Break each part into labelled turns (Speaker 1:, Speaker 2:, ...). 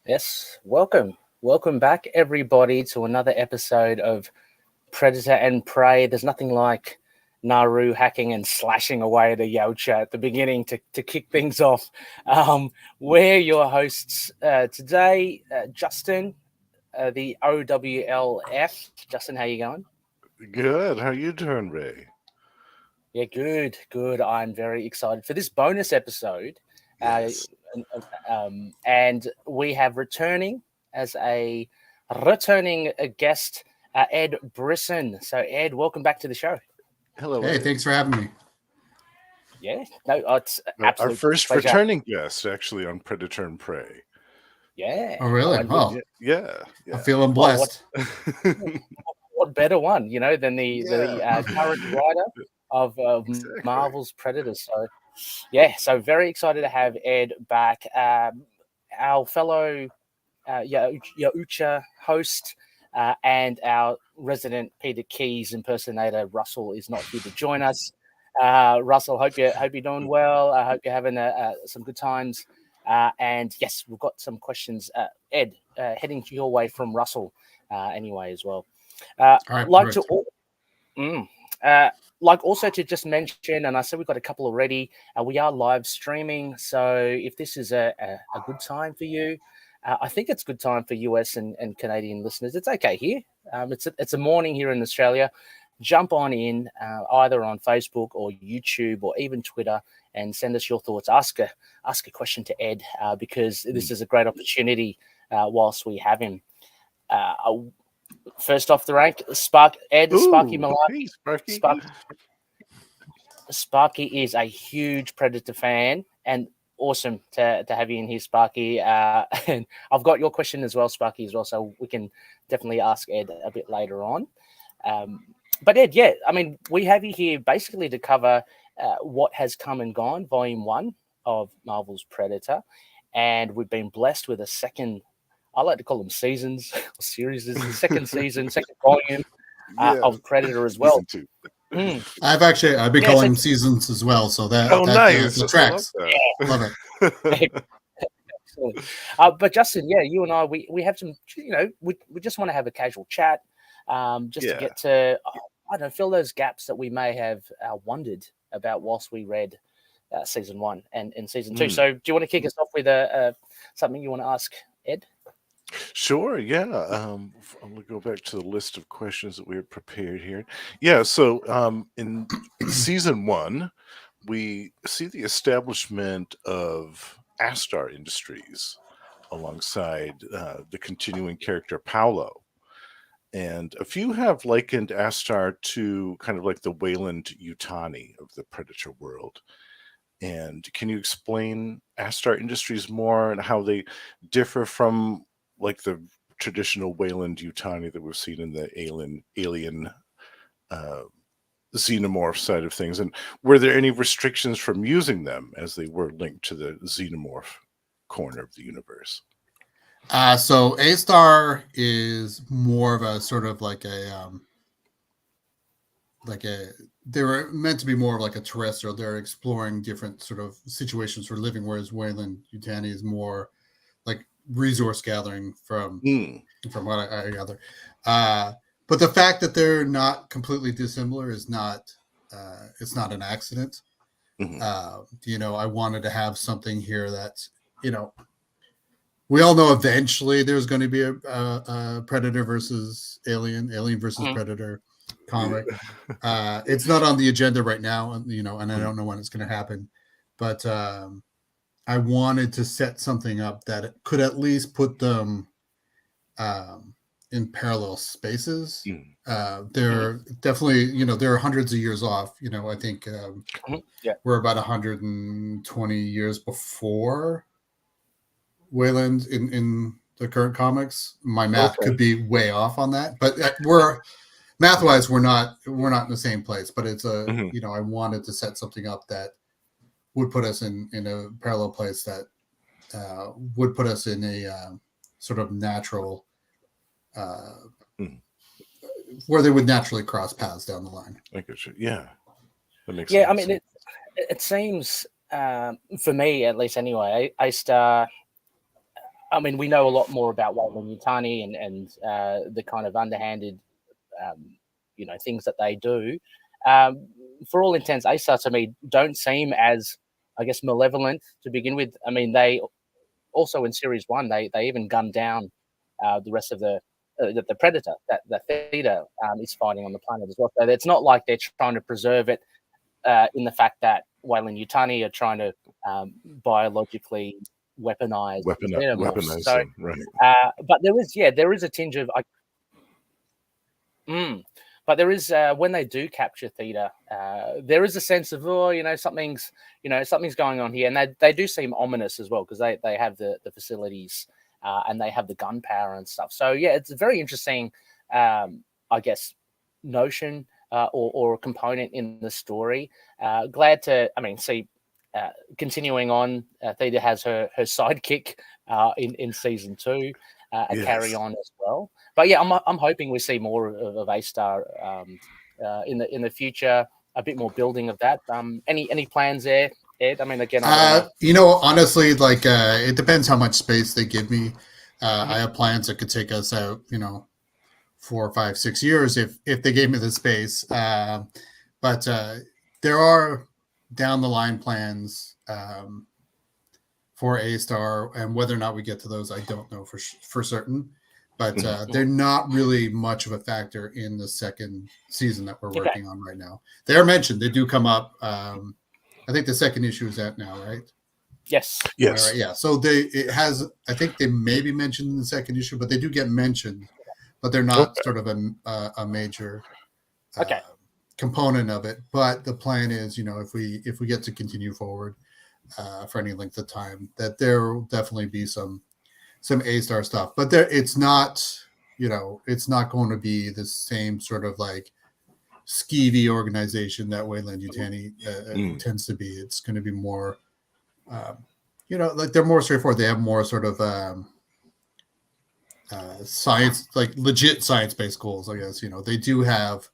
Speaker 1: Yes, welcome back, everybody, to another episode of Predator and Prey. There's nothing like Naru hacking and slashing away at a Yautja at the beginning to kick things off. We're your hosts today, Justin, the OWLF. Justin, how you going?
Speaker 2: Good. How you doing, Ray?
Speaker 1: Yeah, good. I'm very excited for this bonus episode. Uh,
Speaker 2: Yes.
Speaker 1: and we have as a returning guest, Ed Brisson. So, Ed, welcome back to the show.
Speaker 2: Hello,
Speaker 3: Hey,
Speaker 2: Ed.
Speaker 3: thanks for having me.
Speaker 1: Yeah, no, it's
Speaker 2: Our
Speaker 1: absolute
Speaker 2: first
Speaker 1: pleasure.
Speaker 2: returning guest, actually, on Predator and Prey.
Speaker 1: Yeah.
Speaker 3: Oh, really?
Speaker 1: And
Speaker 3: Oh,
Speaker 2: Yeah, yeah,
Speaker 3: I'm
Speaker 2: yeah.
Speaker 3: feeling
Speaker 1: what, what,
Speaker 3: blessed.
Speaker 1: what better one, than the
Speaker 2: Yeah,
Speaker 1: current writer of
Speaker 2: exactly.
Speaker 1: Marvel's Predators. So, yeah, so very excited to have Ed back. Our fellow Yaucha host and our resident Peter Keys impersonator Russell is not here to join us. Russell, hope you're doing well. I hope you're having some good times. And yes, we've got some questions. Ed, heading your way from Russell anyway as well.
Speaker 3: All right,
Speaker 1: Like to
Speaker 3: perfect.
Speaker 1: Mm. Uh, like also to just mention, and I said we've got a couple already. We are live streaming, so if this is a good time for you, I think it's a good time for US and Canadian listeners. It's okay here. It's a morning here in Australia. Jump on in either on Facebook or YouTube or even Twitter and send us your thoughts. Ask a question to Ed because this
Speaker 2: Mm.
Speaker 1: is a great opportunity whilst we have him. Uh, First off the rank, Sparky
Speaker 2: Ooh,
Speaker 1: Malak.
Speaker 2: hey, Sparky.
Speaker 1: Sparky, Sparky is a huge Predator fan and awesome to have you in here, Sparky. And I've got your question as well, Sparky, as well, so we can definitely ask Ed a bit later on. Um, but Ed, yeah, I mean, we have you here basically to cover what has come and gone, Volume 1 of Marvel's Predator. And we've been blessed with a second, I like to call them seasons or series, the second season, second volume
Speaker 2: Yeah,
Speaker 1: of Predator as well.
Speaker 2: season two.
Speaker 1: Mm.
Speaker 3: I've been
Speaker 1: Yeah,
Speaker 3: calling
Speaker 1: so
Speaker 3: them seasons as well, so
Speaker 2: Oh, nice.
Speaker 3: the
Speaker 2: I love
Speaker 3: tracks. Love it.
Speaker 2: that.
Speaker 1: excellent. But Justin, yeah, you and I, we have some, we just want to have a casual chat, just to
Speaker 2: Yeah.
Speaker 1: get to, I don't know, fill those gaps that we may have wondered about whilst we read season 1 and season 2.
Speaker 2: Mm.
Speaker 1: So, do you want to kick us off with something you want to ask Ed?
Speaker 2: Sure, yeah. I'm gonna go back to the list of questions that we had prepared here. Yeah, so in season one, we see the establishment of Astar Industries alongside the continuing character Paolo. And a few have likened Astar to kind of like the Wayland Yutani of the Predator world. And can you explain Astar Industries more and how they differ from like the traditional Wayland Yutani that we've seen in the alien uh, xenomorph side of things? And were there any restrictions from using them as they were linked to the xenomorph corner of the universe?
Speaker 3: So A Star is more of a sort of like a they were meant to be more of like a terrestrial. They're exploring different sort of situations for living, whereas Wayland Yutani is more like resource gathering
Speaker 2: Mm.
Speaker 3: from what I gather. Uh, but the fact that they're not completely dissimilar is not it's not an accident.
Speaker 2: Hmm.
Speaker 3: I wanted to have something here that you know we all know eventually there's going to be a Predator versus Alien versus
Speaker 1: Mhm.
Speaker 3: Predator
Speaker 2: Yeah.
Speaker 3: comic. It's not on the agenda right now, and I
Speaker 2: Mm.
Speaker 3: don't know when it's going to happen. But I wanted to set something up that could at least put them um, in parallel spaces.
Speaker 2: Mm.
Speaker 1: Mhm.
Speaker 3: They're definitely, they're hundreds of years off. I think
Speaker 1: Mhm. Yeah.
Speaker 3: we're about 120 years before Wayland in the current comics. My math
Speaker 2: Okay.
Speaker 3: could be way off on that, but we're math wise we're not in the same place. But it's
Speaker 2: Hmm.
Speaker 3: I wanted to set something up that would put us in a parallel place that would put us in a sort of natural uh,
Speaker 2: Mm.
Speaker 3: where they would naturally cross paths down the line.
Speaker 2: I get you. Yeah, that makes
Speaker 1: Yeah, I
Speaker 2: sense.
Speaker 1: mean, it seems, for me at least anyway, A Star, I mean, we know a lot more about Wayland Yutani and the kind of underhanded, things that they do. For all intents, A-Star to me don't seem as, I guess, malevolent to begin with. I mean, they also in Series 1, they even gunned down the rest of the Predator that Theta is fighting on the planet as well. So it's not like they're trying to preserve it in the fact that Wayland Yutani are trying to biologically weaponize
Speaker 2: weaponize
Speaker 1: so,
Speaker 2: them, right?
Speaker 1: but there is a tinge of but there is when they do capture Theta, there is a sense of something's going on here, and they do seem ominous as well because they have the facilities and they have the gunpowder and stuff. So yeah, it's a very interesting, I guess, notion or component in the story. Glad to see. Continuing on, Theta has her sidekick in season 2, carry on as well. But yeah, I'm hoping we see more of A-Star in the future. A bit more building of that. Any plans there, Ed? I mean, again,
Speaker 3: honestly, it depends how much space they give me. I have plans that could take us out, 4, 5, 6 years if they gave me the space. But there are down the line plans for A-Star, and whether or not we get to those, I don't know for certain. But they're not really much of a factor in the second season that we're working on right now. They're mentioned; they do come up. I think the second issue is out now, right?
Speaker 1: Yes.
Speaker 3: Right, yeah. So I think they may be mentioned in the second issue, but they do get mentioned, but they're not sort of a major component of it. But the plan is, if we get to continue forward for any length of time, that there will definitely be some A-Star stuff. But it's not going to be the same sort of like skeevy organization that Wayland Yutani tends to be. It's going to be more, they're more straightforward. They have more sort of science, like legit science-based goals, I guess. They do have,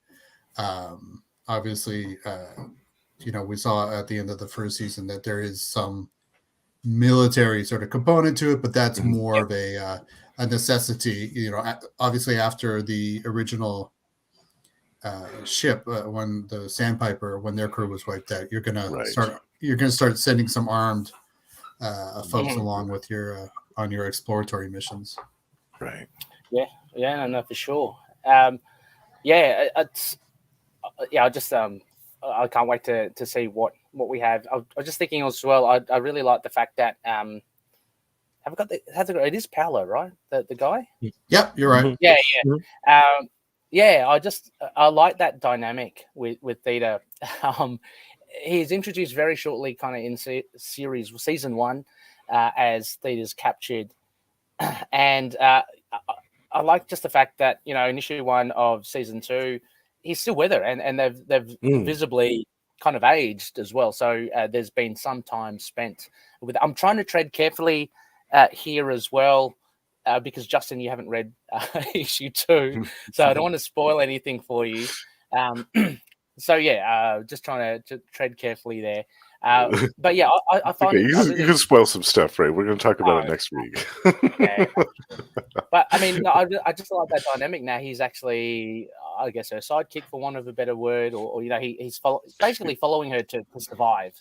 Speaker 3: obviously, we saw at the end of the first season that there is some military sort of component to it, but that's more of a necessity. Obviously after the original ship, when the Sandpiper, when their crew was wiped out, you're gonna start sending some armed folks along with your on your exploratory missions.
Speaker 2: Right.
Speaker 1: Yeah, no, for sure. I can't wait to see what we have. I was just thinking as well. I really like the fact that it is Paolo, right? The guy.
Speaker 3: Yep, you're right.
Speaker 1: Yeah. I like that dynamic with Theta. He's introduced very shortly, kind of in season 1, as Theta's captured, and I like just the fact that in issue 1 of season 2, he's still with her, and they've visibly kind of aged as well. So there's been some time spent with. I'm trying to tread carefully here as well, because Justin, you haven't read issue 2, so I don't want to spoil anything for you. So yeah, just trying to tread carefully there. But yeah, I find
Speaker 2: you can spoil some stuff, right? We're going to talk about it next week.
Speaker 1: But I mean, I just like that dynamic now. He's actually, I guess, her sidekick, for want of a better word, or he's basically following her to survive,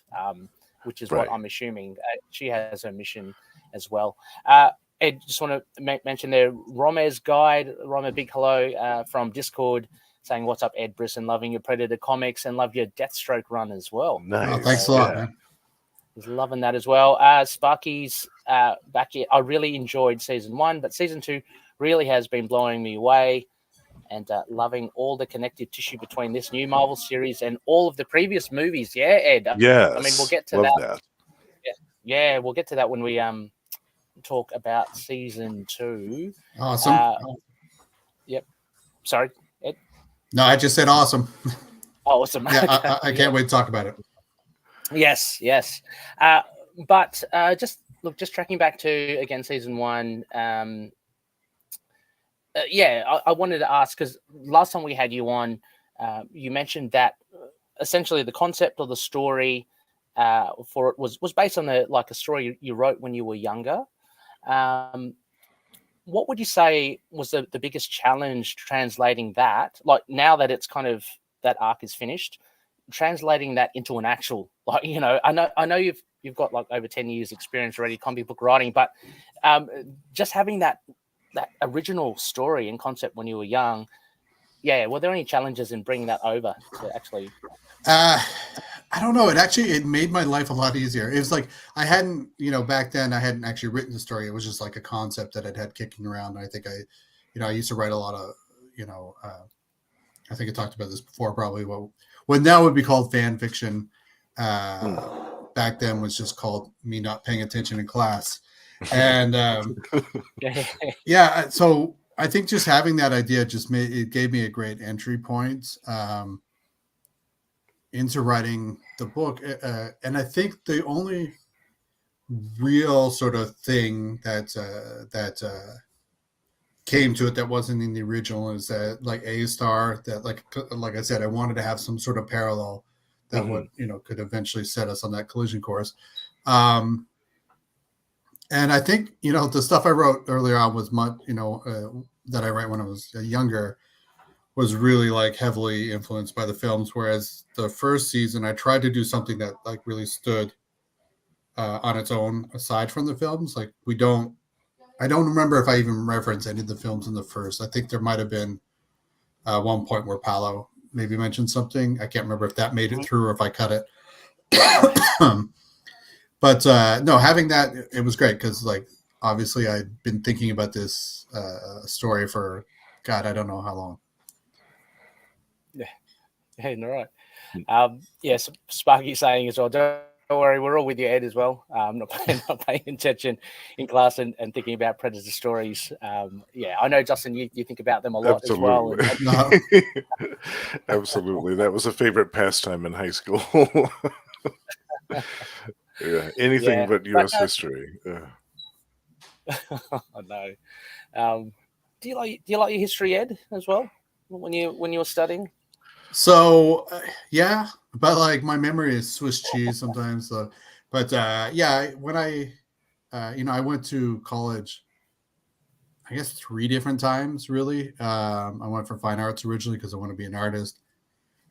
Speaker 1: which is what I'm assuming. She has her mission as well. Ed, just want to mention there, Rome's guide, Rome, big hello from Discord, saying, "What's up, Ed Brisson? Loving your Predator comics and love your Deathstroke run as well."
Speaker 2: Nice.
Speaker 3: Oh, thanks a lot, man.
Speaker 1: He's loving that as well. Sparky's back here. I really enjoyed season 1, but season 2 really has been blowing me away, and loving all the connective tissue between this new Marvel series and all of the previous movies. Yeah, Ed.
Speaker 2: Yes.
Speaker 1: I mean, we'll get to that. Yeah, we'll get to that when we talk about season 2.
Speaker 3: Awesome.
Speaker 1: Yep. Sorry, Ed.
Speaker 3: No, I just said awesome.
Speaker 1: Awesome.
Speaker 3: Yeah, I can't wait to talk about it.
Speaker 1: Yes. But just tracking back to again season 1. I wanted to ask, because last time we had you on, you mentioned that essentially the concept of the story for it was based on a story you wrote when you were younger. What would you say was the biggest challenge translating that? Like now that it's kind of that arc is finished, translating that into an actual, like, you know, I know you've got like over 10 years experience already comic book writing, but just having that original story and concept when you were young, were there any challenges in bringing that over to actually?
Speaker 3: I don't know. It made my life a lot easier. It was like I hadn't, back then I hadn't actually written the story. It was just like a concept that I'd had kicking around. I think I used to write a lot of, I think I talked about this before, probably what now would be called fan fiction. Back then was just called me not paying attention in class. And so I think just having that idea gave me a great entry point into writing the book. And I think the only real sort of thing that came to it that wasn't in the original is that like A-Star, that like I said, I wanted to have some sort of parallel that would, could eventually set us on that collision course. And I think, the stuff I wrote earlier on was much, that I write when I was younger was really like heavily influenced by the films. Whereas the first season, I tried to do something that like really stood on its own aside from the films. Like I don't remember if I even referenced any of the films in the first. I think there might've been one point where Paolo maybe mentioned something. I can't remember if that made it through or if I cut it. But no, having that, it was great because, like, obviously I'd been thinking about this story for, God, I don't know how long.
Speaker 1: Yeah, right. Yes, Sparky saying as well, don't worry, we're all with you, Ed, as well. Not paying attention in class and thinking about Predator stories. I know, Justin, you think about them a lot as well.
Speaker 2: Absolutely. That was a favorite pastime in high school. Anything but U.S. history.
Speaker 1: I know. Do you like your history, Ed, as well, when you were studying?
Speaker 3: So but like my memory is Swiss cheese sometimes. So, but when I went to college, I guess 3 different times really. I went for fine arts originally because I want to be an artist,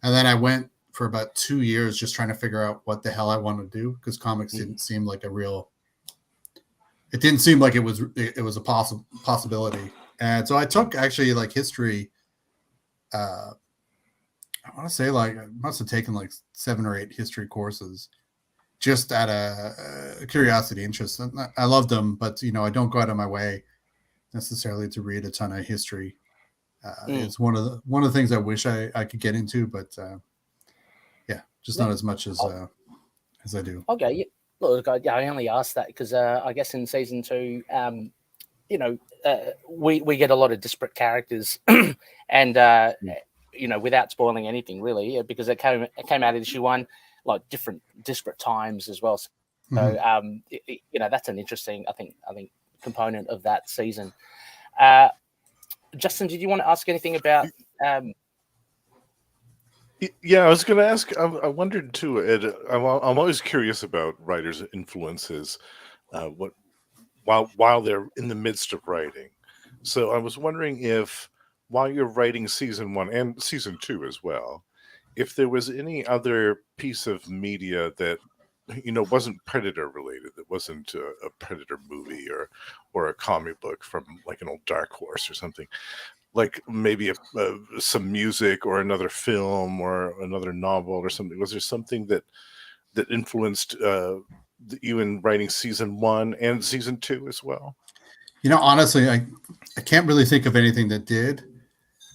Speaker 3: and then I went for about 2 years just trying to figure out what the hell I wanted to do because comics didn't seem like it didn't seem like it was a possibility. And so I took actually like history. I want to say like I must have taken like 7 or 8 history courses just out of curiosity, interest. And I loved them, but I don't go out of my way necessarily to read a ton of history. It's one of the things I wish I could get into, but just not as much as I do.
Speaker 1: Okay, yeah. Look, I only asked that because I guess in season 2, we get a lot of disparate characters, and without spoiling anything really, because it came out of issue 1, like disparate times as well. So that's an interesting, I think component of that season. Justin, did you want to ask anything about?
Speaker 2: Yeah, I was going to ask. I wondered too, Ed. I'm always curious about writers' influences, while they're in the midst of writing. So I was wondering if, while you're writing season 1 and season 2 as well, if there was any other piece of media that wasn't Predator related, that wasn't a Predator movie or a comic book from like an old Dark Horse or something. Like maybe some music or another film or another novel or something. Was there something that influenced you in writing season 1 and season 2 as well?
Speaker 3: Honestly, I can't really think of anything that did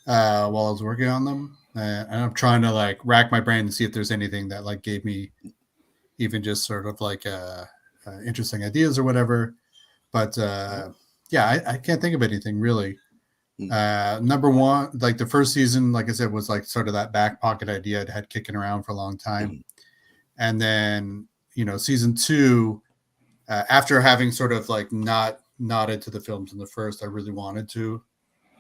Speaker 3: while I was working on them. And I'm trying to like rack my brain to see if there's anything that like gave me even just sort of like interesting ideas or whatever. But I can't think of anything really. Number one, like the first season, like I said, was like sort of that back pocket idea I'd had kicking around for a long time. And then, season 2, after having sort of like not nodded to the films in the first, I really wanted to,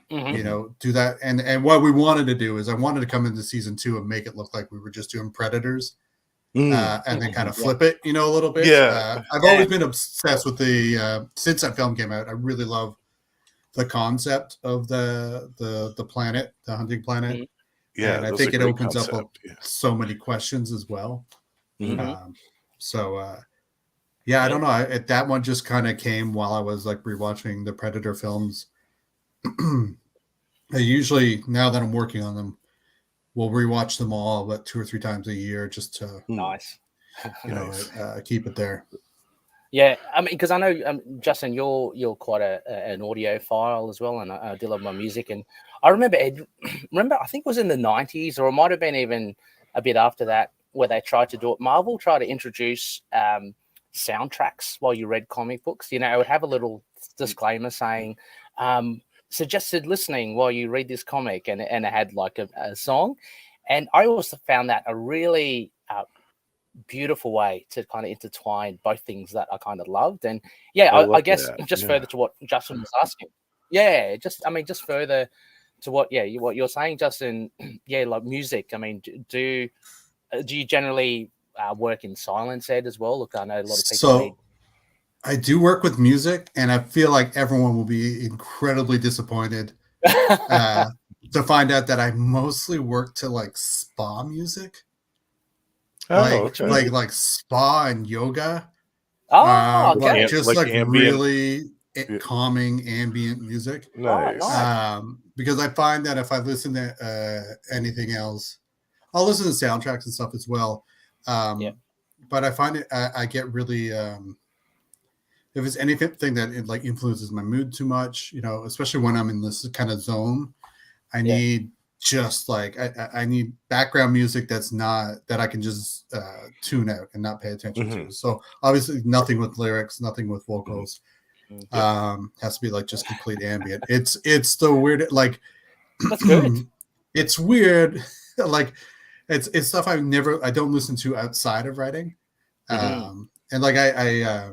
Speaker 3: do that. And what we wanted to do is I wanted to come into season 2 and make it look like we were just doing Predators. and then kind of flip it, a little bit. I've always been obsessed with the since that film came out. I really love the concept of the planet, the hunting planet.
Speaker 2: Yeah,
Speaker 3: and I think it opens up so many questions as well. I don't know. That one just kind of came while I was like rewatching the Predator films. I usually, now that I'm working on them, will rewatch them all about 2 or 3 times a year just to keep it there.
Speaker 1: Yeah, I mean, because I know, Justin, you're quite an audiophile as well, and I do love my music. And I remember, Ed, I think it was in the 90s, or it might have been even a bit after that, where they tried to do it. Marvel tried to introduce soundtracks while you read comic books. It would have a little disclaimer saying, suggested listening while you read this comic, and it had like a song. And I also found that a really beautiful way to kind of intertwine both things that I kind of loved. And I guess just further to what Justin was asking. Just further to what you're saying, Justin. Like music. I mean, do you generally work in silence, Ed, as well? Look, I know a lot of people
Speaker 3: I do work with music, and I feel like everyone will be incredibly disappointed to find out that I mostly work to like spa music. Like spa and yoga.
Speaker 1: Okay.
Speaker 3: Just like really calming ambient music.
Speaker 2: Nice.
Speaker 3: Because I find that if I listen to anything else, I'll listen to soundtracks and stuff as well. But I find it, I get really, if it's anything that it like influences my mood too much, especially when I'm in this kind of zone, I need just like I need background music that I can just tune out and not pay attention to. So obviously nothing with lyrics, nothing with vocals. Has to be like just complete ambient. It's the weird, like
Speaker 1: that's good.
Speaker 3: It's weird, like it's stuff I don't listen to outside of writing. And like I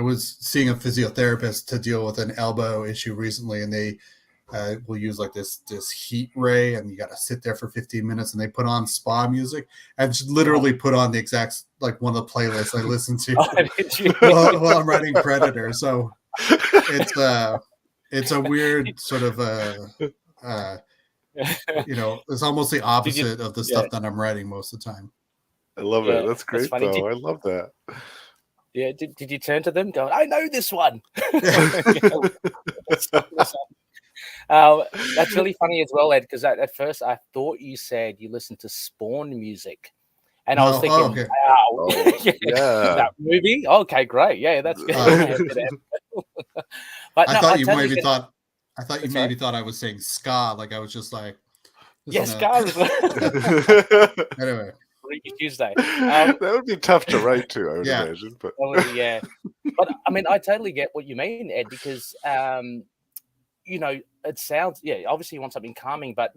Speaker 3: was seeing a physiotherapist to deal with an elbow issue recently, and they will use like this heat ray, and you got to sit there for 15 minutes, and they put on spa music and just literally put on the exact like one of the playlists I listen to while I'm writing Predator. So it's a weird sort of it's almost the opposite of the stuff that I'm writing most of the time.
Speaker 2: I love it. That's great, though. I love that.
Speaker 1: Yeah, did you turn to them going, I know this one? That's really funny as well, Ed, because at first I thought you said you listened to Spawn music. And I was thinking, that movie? Okay, great. Yeah, that's good. But
Speaker 3: I thought you maybe thought I was saying ska, like I was just like,
Speaker 1: ska.
Speaker 3: Anyway.
Speaker 1: Tuesday.
Speaker 2: That would be tough to write to, I would imagine. But
Speaker 1: but I mean, I totally get what you mean, Ed, because it sounds obviously you want something calming, but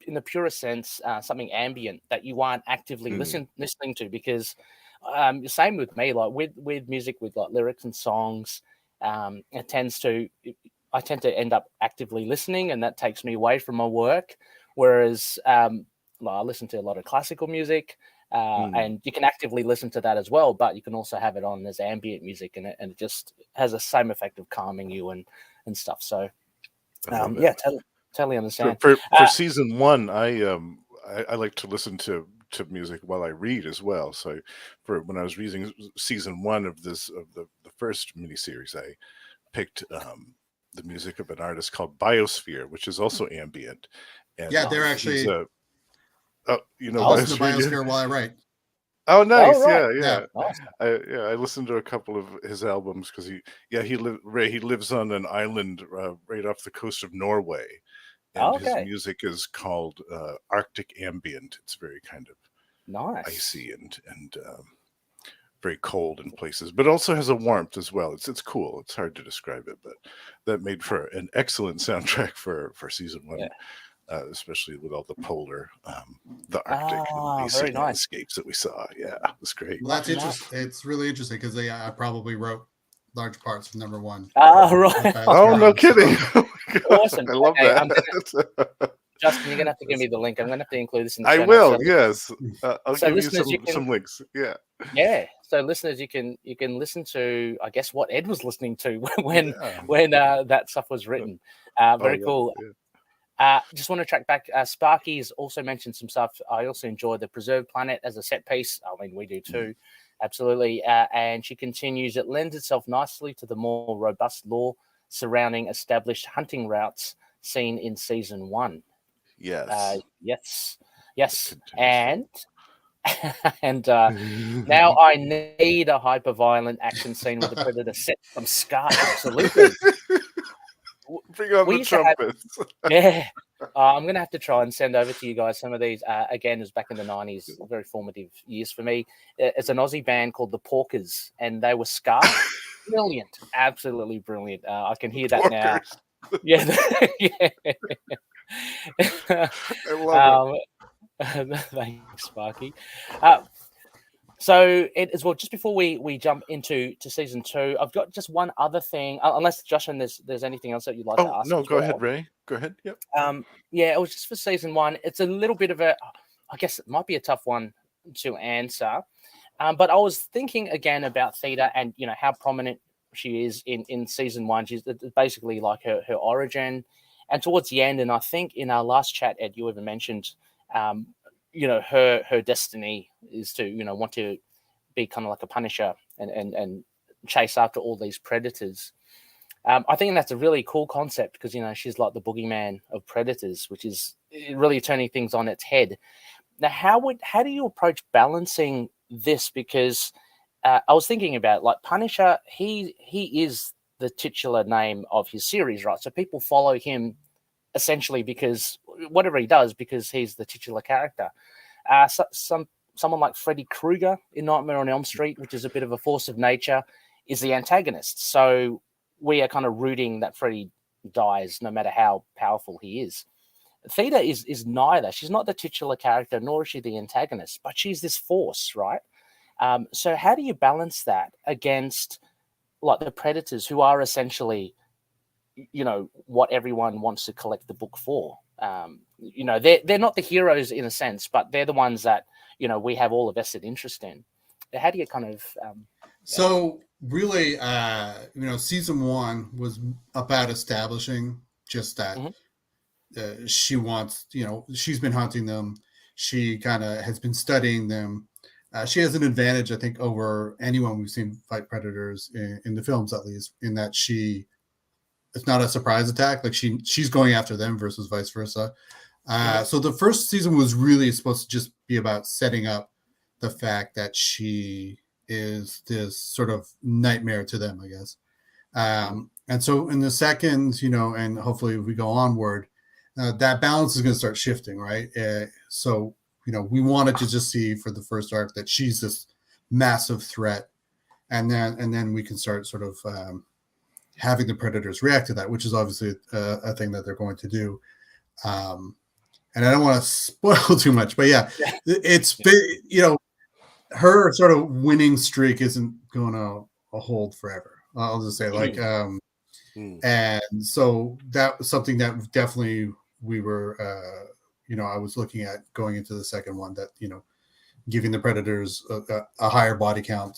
Speaker 1: in the purest sense, something ambient that you aren't actively listening to, because same with me, like with music with like lyrics and songs, I tend to end up actively listening, and that takes me away from my work. Whereas I listen to a lot of classical music, and you can actively listen to that as well, but you can also have it on as ambient music, and it just has the same effect of calming you and stuff. So, totally understand.
Speaker 2: For season 1, I like to listen to music while I read as well. So, when I was reading season 1 of the first miniseries, I picked the music of an artist called Biosphere, which is also ambient. And
Speaker 3: they're actually.
Speaker 2: I'll
Speaker 3: listen to Biosphere while I write.
Speaker 2: Oh, nice!
Speaker 3: Right.
Speaker 2: Yeah.
Speaker 1: Awesome.
Speaker 2: I listened to a couple of his albums because he lives on an island right off the coast of Norway, and his music is called Arctic ambient. It's very kind of
Speaker 1: nice,
Speaker 2: icy and very cold in places, but also has a warmth as well. It's cool. It's hard to describe it, but that made for an excellent soundtrack for season 1. Especially with all the polar, the Arctic and icy landscapes that we saw. Yeah, it was great.
Speaker 3: Well, that's interesting. It's really interesting because I probably wrote large parts of number 1.
Speaker 1: Right.
Speaker 2: Oh, no kidding.
Speaker 1: Awesome.
Speaker 2: I love that.
Speaker 1: Justin, you're gonna have to give me the link. I'm gonna have to include this in the
Speaker 2: I
Speaker 1: show
Speaker 2: will.
Speaker 1: notes.
Speaker 2: Yes, I'll
Speaker 1: So
Speaker 2: give you
Speaker 1: listeners,
Speaker 2: some links. Yeah.
Speaker 1: Yeah. So listeners, you can listen to, I guess, what Ed was listening to when that stuff was written. Very cool. Just want to track back. Sparky's also mentioned some stuff. I also enjoy the Preserved Planet as a set piece. I mean, we do too. Absolutely. And she continues, it lends itself nicely to the more robust lore surrounding established hunting routes seen in season 1.
Speaker 2: Yes.
Speaker 1: Yes. And now I need a hyper-violent action scene with the Predator set some scar. Absolutely.
Speaker 2: Bring on the trumpets.
Speaker 1: I'm going to have to try and send over to you guys some of these. Again, it was back in the 90s, very formative years for me. It's an Aussie band called the Porkers, and they were scarred. Brilliant. Absolutely brilliant. I can hear that now. Yeah.
Speaker 2: I love
Speaker 1: it. Thanks, Sparky. So, Ed, as well, just before we jump into season 2, I've got just one other thing. Unless Joshua, there's anything else that you'd like to ask?
Speaker 2: No, go ahead, Ray. Go ahead. Yep.
Speaker 1: Yeah, it was just for season 1. It's a little bit of a, I guess it might be a tough one to answer. But I was thinking again about Theta and how prominent she is in season 1. She's basically like her origin, and towards the end. And I think in our last chat, Ed, you even mentioned. Her destiny is to, want to be kind of like a punisher and chase after all these predators. I think that's a really cool concept because, she's like the boogeyman of predators, which is really turning things on its head. Now, how do you approach balancing this? Because I was thinking about like Punisher, he is the titular name of his series, right? So people follow him essentially because whatever he does, because he's the titular character. Someone like Freddy Krueger in Nightmare on Elm Street, which is a bit of a force of nature, is the antagonist. So we are kind of rooting that Freddy dies no matter how powerful he is. Theta is neither. She's not the titular character, nor is she the antagonist, but she's this force, right? So how do you balance that against like the predators who are essentially what everyone wants to collect the book for? They're not the heroes in a sense, but they're the ones that we have all a vested interest in. How do you kind of
Speaker 3: so really season 1 was about establishing just that she wants, she's been hunting them, she kind of has been studying them. She has an advantage, I think, over anyone we've seen fight predators in the films, at least, in that it's not a surprise attack. Like she's going after them versus vice versa. So the first season was really supposed to just be about setting up the fact that she is this sort of nightmare to them, I guess. And so in the second, and hopefully we go onward, that balance is going to start shifting, right? So, we wanted to just see for the first arc that she's this massive threat. And then we can start sort of having the predators react to that, which is obviously a thing that they're going to do. And I don't want to spoil too much, but yeah, it's, her sort of winning streak isn't going to hold forever. I'll just say and so that was something that definitely we were, I was looking at going into the second one, that, giving the predators a higher body count,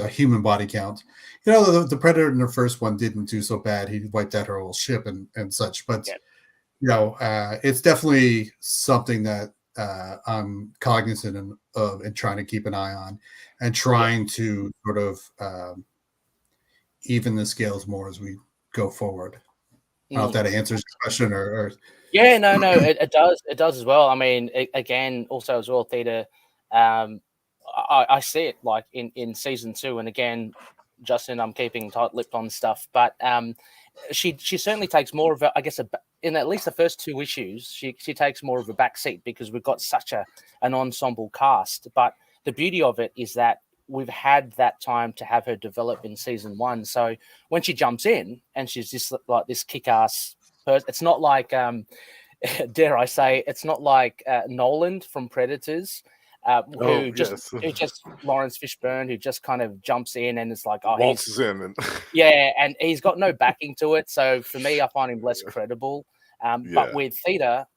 Speaker 3: human body count. The predator in the first one didn't do so bad. He wiped out her whole ship and such, but it's definitely something that I'm cognizant of and trying to keep an eye on, and trying to sort of even the scales more as we go forward. I don't know if that answers your question or...
Speaker 1: Yeah, no, it does as well. I mean, again, also as well, Theta, I see it like in season 2, and again, Justin, I'm keeping tight-lipped on stuff, but she certainly takes more of a, I guess, in at least the first 2 issues, she takes more of a back seat because we've got such an ensemble cast. But the beauty of it is that we've had that time to have her develop in season 1. So when she jumps in and she's just like this kick-ass person, it's not like, dare I say, it's not like Nolan from Predators, who just Lawrence Fishburne, who just kind of jumps in and it's like,
Speaker 2: waltzes in, and
Speaker 1: and he's got no backing to it. So for me, I find him less credible. But with Theta,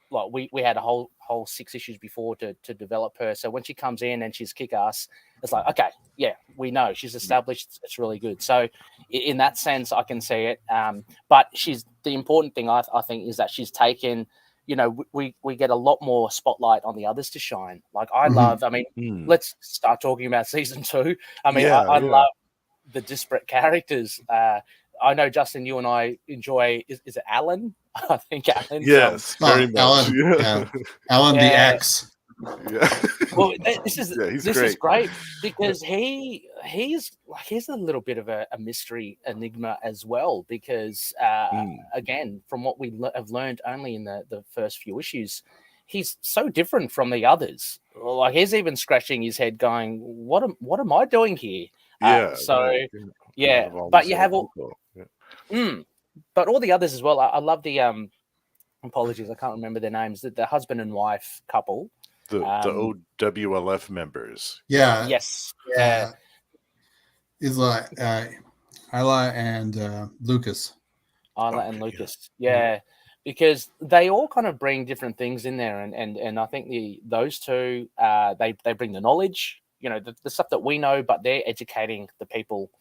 Speaker 1: like we had a whole 6 issues before to develop her. So when she comes in and she's kick ass, it's like, okay, yeah, we know she's established. It's really good. So in that sense, I can see it. But the important thing I think is that she's taken. We get a lot more spotlight on the others to shine. Like I love. I mean, let's start talking about season 2. I mean, I love the disparate characters. I know, Justin, you and I enjoy. Is it Alan? I think Alan.
Speaker 2: Yes, very much.
Speaker 3: Alan, Alan the X.
Speaker 2: Yeah.
Speaker 1: Well, this is great because he's a little bit of a mystery enigma as well. Because again, from what we have learned only in the first few issues, he's so different from the others. Like he's even scratching his head, going, "What am I doing here?" But you have all. But all the others as well. I love the apologies, I can't remember their names. The husband and wife couple.
Speaker 2: The OWLF members.
Speaker 3: Yeah.
Speaker 1: Yes.
Speaker 3: Isla and Lucas.
Speaker 1: Isla and Lucas. Yeah. Because they all kind of bring different things in there, and I think those two they bring the knowledge, the stuff that we know, but they're educating the people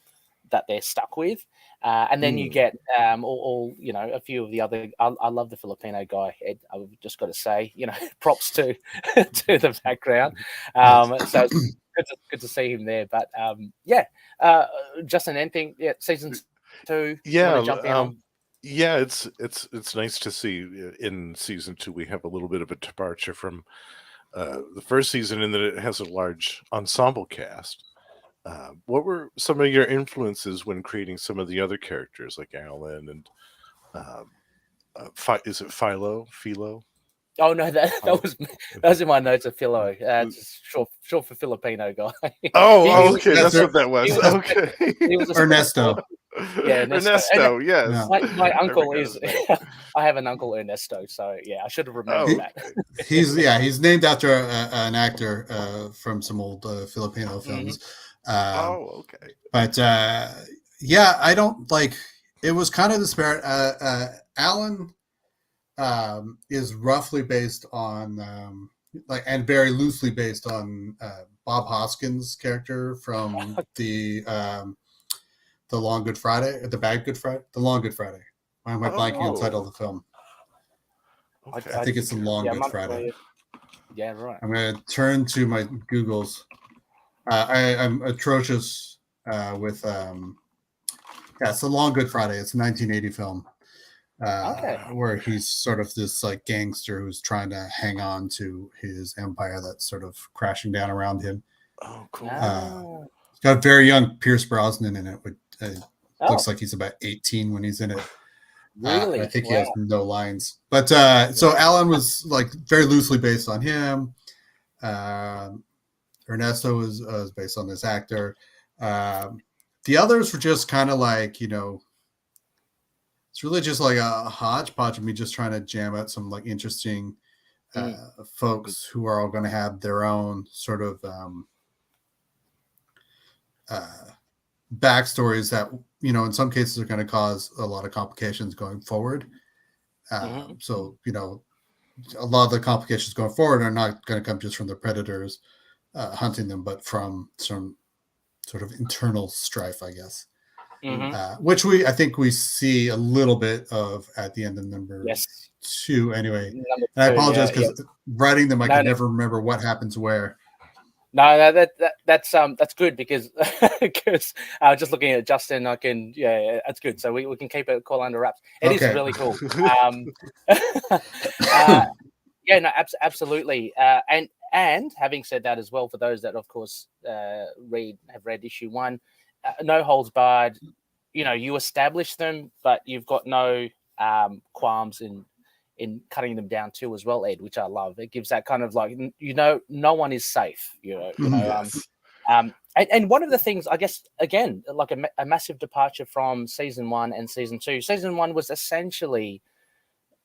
Speaker 1: that they're stuck with. And then you get all a few of the other. I love the Filipino guy, Ed. I've just got to say, props to the background. So it's good to see him there. But Justin, anything? Yeah, season 2.
Speaker 2: Yeah, it's nice to see in season 2 we have a little bit of a departure from the first season in that it has a large ensemble cast. What were some of your influences when creating some of the other characters like Alan and is it Philo?
Speaker 1: Oh no, that was in my notes of Philo. Short for Filipino guy.
Speaker 2: Okay, that's what that was.
Speaker 1: He was
Speaker 3: Ernesto.
Speaker 1: Yeah,
Speaker 2: Ernesto. Yes,
Speaker 1: my uncle is. I have an uncle Ernesto, so yeah, I should have remembered that.
Speaker 3: He's named after an actor from some old Filipino films.
Speaker 2: Okay.
Speaker 3: But I don't like. It was kind of disparate. Alan is roughly based on and very loosely based on Bob Hoskins' character from the Long Good Friday, the Long Good Friday. Why am I blanking on the title of the film?
Speaker 2: Okay.
Speaker 3: I think it's the Long Good Friday.
Speaker 1: Yeah, right.
Speaker 3: I'm going to turn to my Googles. I'm atrocious with it's the Long Good Friday. It's a 1980 film where he's sort of this like gangster who's trying to hang on to his empire that's sort of crashing down around him.
Speaker 2: Oh, cool.
Speaker 3: It's got a very young Pierce Brosnan in it. Looks like he's about 18 when he's in it.
Speaker 1: Really?
Speaker 3: I think he has no lines. But so Alan was like very loosely based on him. Ernesto was based on this actor. The others were just kind of like, it's really just like a hodgepodge of me just trying to jam out some like interesting folks who are all going to have their own sort of backstories that, in some cases are going to cause a lot of complications going forward. So, a lot of the complications going forward are not going to come just from the predators hunting them, but from some sort of internal strife, I guess. Which I think we see a little bit of at the end of number 2 anyway. And I apologize because writing them, I can never remember what happens where.
Speaker 1: No, that's good because just looking at Justin, I can that's good. So we can keep it call under wraps. It is really cool. Absolutely. And having said that as well, for those that of course have read issue 1, no holds barred. You establish them, but you've got no qualms in cutting them down too as well, Ed, which I love. It gives that kind of like no one is safe. And one of the things, I guess, again, like a massive departure from season 1 and season 2. Season 1 was essentially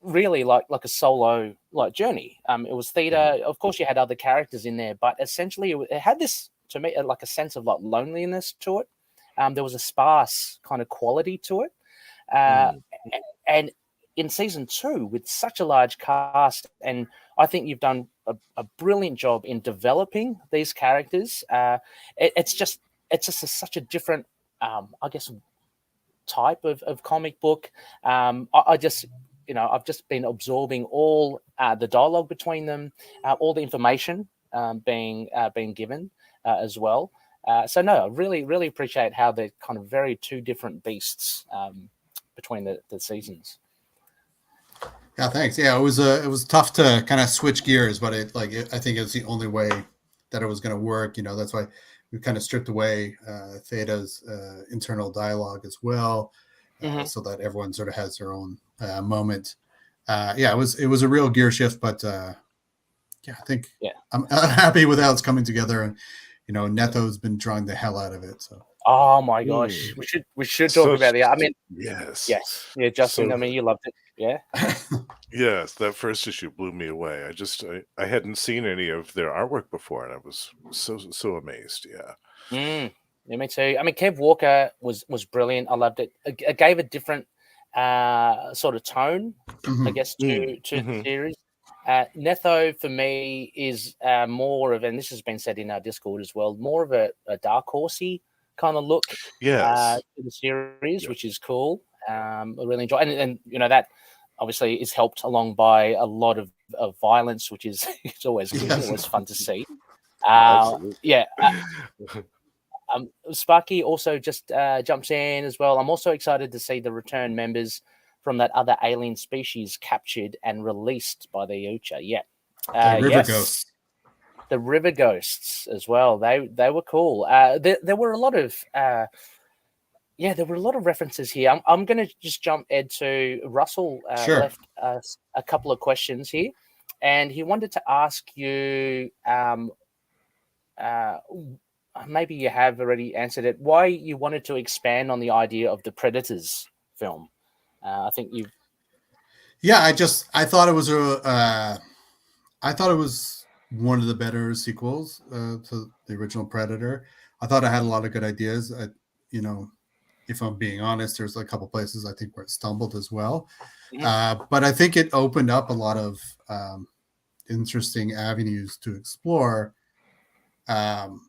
Speaker 1: really like a solo like journey. It was Theta. Of course, you had other characters in there, but essentially it had this, to me, like a sense of like loneliness to it. There was a sparse kind of quality to it, and in season 2 with such a large cast, and I think you've done a brilliant job in developing these characters. It's just such a different, I guess, type of comic book. I just, I've just been absorbing all the dialogue between them, all the information being given as well. So no, I really, really appreciate how they're kind of very two different beasts between the seasons.
Speaker 3: Yeah, thanks. Yeah, it was tough to kind of switch gears, but I think it's the only way that it was going to work. That's why we kind of stripped away Theta's internal dialogue as well, so that everyone sort of has their own moment. It was a real gear shift, but I think I'm happy with how it's coming together, and Neto's been drawing the hell out of it. So.
Speaker 1: Oh my gosh, we should talk about it. I mean,
Speaker 2: yes,
Speaker 1: yeah, Justin. I mean, you loved it, yeah.
Speaker 2: Yes, that first issue blew me away. I hadn't seen any of their artwork before, and I was so amazed. Yeah,
Speaker 1: yeah, me too. I mean, Kev Walker was brilliant. I loved it. It gave a different sort of tone, I guess, to the series. Netho for me is more of, and this has been said in our Discord as well, more of a dark horsey kind of look to the series, which is cool. I really enjoy, and that obviously is helped along by a lot of violence, which is it's always good, always fun to see. Sparky also just jumps in as well. I'm also excited to see the return members from that other alien species captured and released by the HOTU. Yeah,
Speaker 3: the river ghosts.
Speaker 1: The river ghosts as well. They were cool. There were a lot of there were a lot of references here. I'm going to just jump, Ed, to Russell. Left us a couple of questions here, and he wanted to ask you. Maybe you have already answered it. Why you wanted to expand on the idea of the Predators film? I think you've.
Speaker 3: Yeah, I thought it was one of the better sequels to the original Predator. I thought it had a lot of good ideas. If I'm being honest, there's a couple places I think where it stumbled as well. But I think it opened up a lot of interesting avenues to explore. And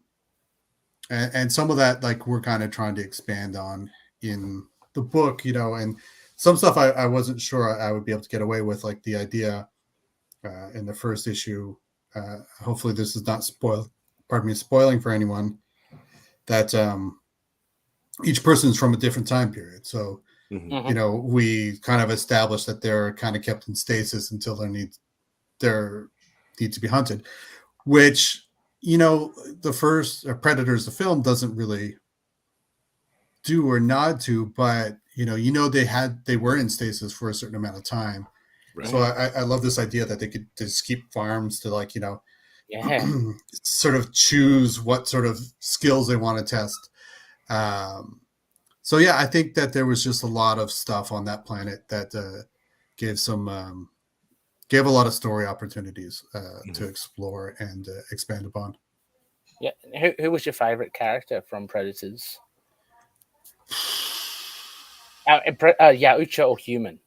Speaker 3: some of that, like, we're kind of trying to expand on in the book, and some stuff I wasn't sure I would be able to get away with, like the idea in the first issue. Hopefully this is not spoiling for anyone, that each person's from a different time period. So, we kind of established that they're kind of kept in stasis until their need to be hunted, which, the first Predators, the film, doesn't really do or nod to, but they were in stasis for a certain amount of time. Right. So I love this idea that they could just keep farms to, like, sort of choose what sort of skills they want to test. So I think that there was just a lot of stuff on that planet that gave a lot of story opportunities to explore and expand upon.
Speaker 1: Yeah, who was your favorite character from Predators? Ucha or human?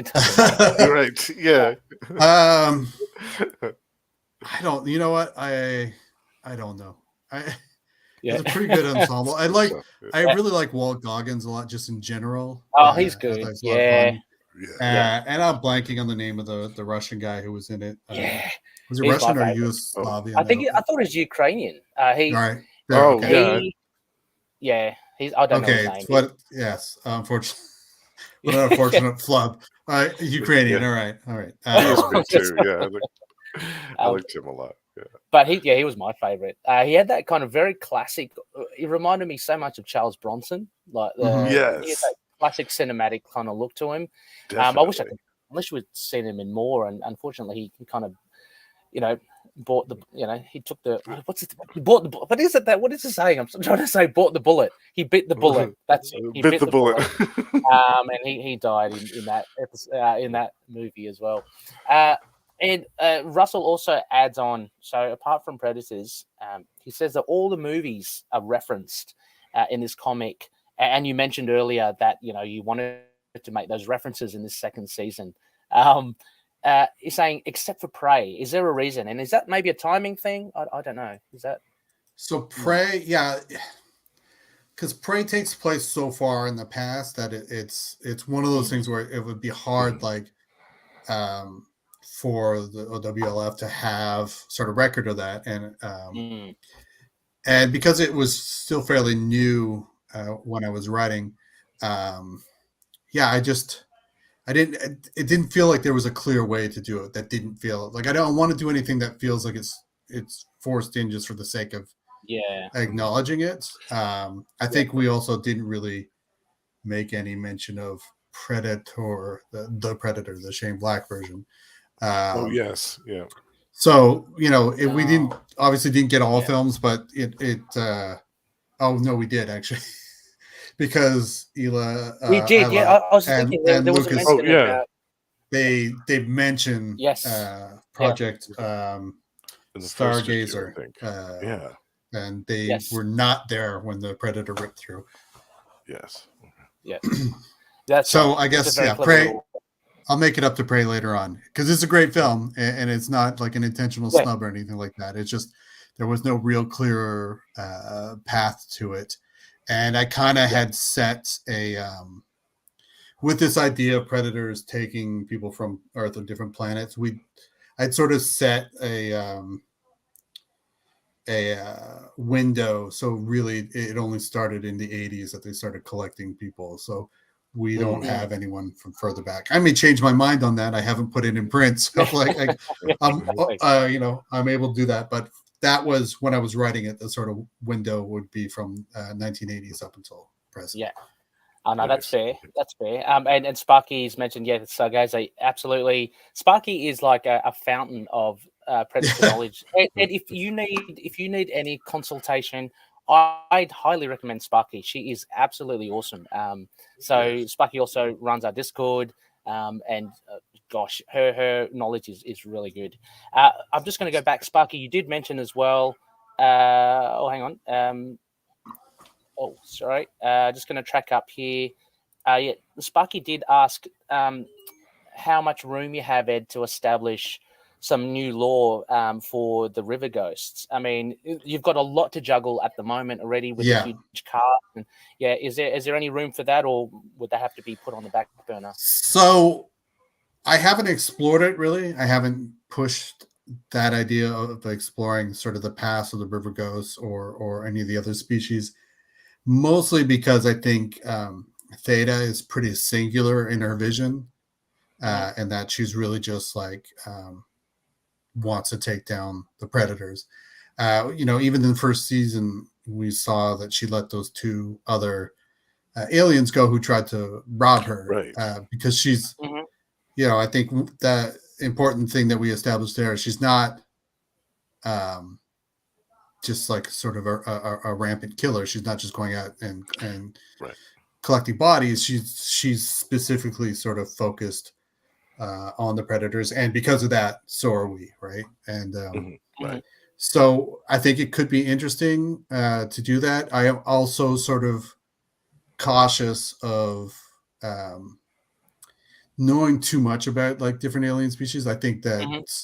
Speaker 2: Right. Yeah.
Speaker 3: I don't. You know what? I don't know. It's a pretty good ensemble. I really like Walt Goggins a lot, just in general.
Speaker 1: Oh, he's good.
Speaker 3: And I'm blanking on the name of the Russian guy who was in it. Was it Russian or Yugoslavian?
Speaker 1: I thought it was Ukrainian.
Speaker 3: Right.
Speaker 1: He's. I don't know his name.
Speaker 3: Unfortunately, what an unfortunate flub. Ukrainian. Yeah. All right.
Speaker 2: Me too. Yeah, I liked him a lot. Yeah.
Speaker 1: But he was my favorite. He had that kind of very classic. It reminded me so much of Charles Bronson, like he had that classic cinematic kind of look to him. I wish I we'd seen him in more, and unfortunately he kind of, bought the, he took the, he bought the, what is it saying? I'm trying to say bought the bullet. He bit the bullet. That's it. He
Speaker 2: bit the bullet.
Speaker 1: And he died in that episode, in that movie as well. And Russell also adds on, so apart from Predators, he says that all the movies are referenced in this comic. And you mentioned earlier that, you wanted to make those references in this second season. He's saying, except for Prey, is there a reason? And is that maybe a timing thing? I don't know. Is that
Speaker 3: so? Prey, yeah, because Prey takes place so far in the past that it's one of those things where it would be hard, like, for the WLF to have sort of record of that, and because it was still fairly new when I was writing, it didn't feel like there was a clear way to do it. That didn't feel like I don't want to do anything that feels like it's forced in just for the sake of acknowledging it. I think we also didn't really make any mention of Predator, the Predator, the Shane Black version.
Speaker 2: Yes, yeah.
Speaker 3: So we didn't get all films, but it. Oh no, we did actually. Because Ela,
Speaker 1: we did, I was thinking there was
Speaker 3: Lucas,
Speaker 1: a mention about
Speaker 3: they mentioned Project Stargazer,
Speaker 2: I think.
Speaker 3: and they were not there when the Predator ripped through.
Speaker 2: Yes,
Speaker 1: that's
Speaker 3: so. I guess Prey. I'll make it up to Prey later on because it's a great film and it's not like an intentional snub or anything like that. It's just there was no real clear path to it. And I kind of had set with this idea of predators taking people from Earth or different planets. I'd sort of set a window. So really, it only started in the 80s that they started collecting people. So we don't have anyone from further back. I may change my mind on that. I haven't put it in print. So I'm able to do that, but. That was when I was writing it. The sort of window would be from 1980s up until present.
Speaker 1: Yeah, no, that's fair. That's fair. And Sparky's mentioned, so guys, absolutely. Sparky is like a fountain of Predator knowledge. And if you need any consultation, I'd highly recommend Sparky. She is absolutely awesome. Sparky also runs our Discord, and gosh, her knowledge is really good. I'm just going to go back. Sparky, you did mention as well. Hang on. Sorry. Just going to track up here. Sparky did ask how much room you have, Ed, to establish some new lore for the River Ghosts. I mean, you've got a lot to juggle at the moment already with a huge cast. And is there any room for that, or would that have to be put on the back burner?
Speaker 3: So I haven't explored it really. I haven't pushed that idea of exploring sort of the past of the River Ghosts or any of the other species, mostly because I think Theta is pretty singular in her vision, and that she's really just like wants to take down the predators. Even in the first season, we saw that she let those two other aliens go who tried to rob her, because she's. I think the important thing that we established there is she's not just like sort of a rampant killer. She's not just going out and collecting bodies. She's specifically sort of focused on the predators. And because of that, so are we, right? And so I think it could be interesting to do that. I am also sort of cautious of knowing too much about like different alien species. I think that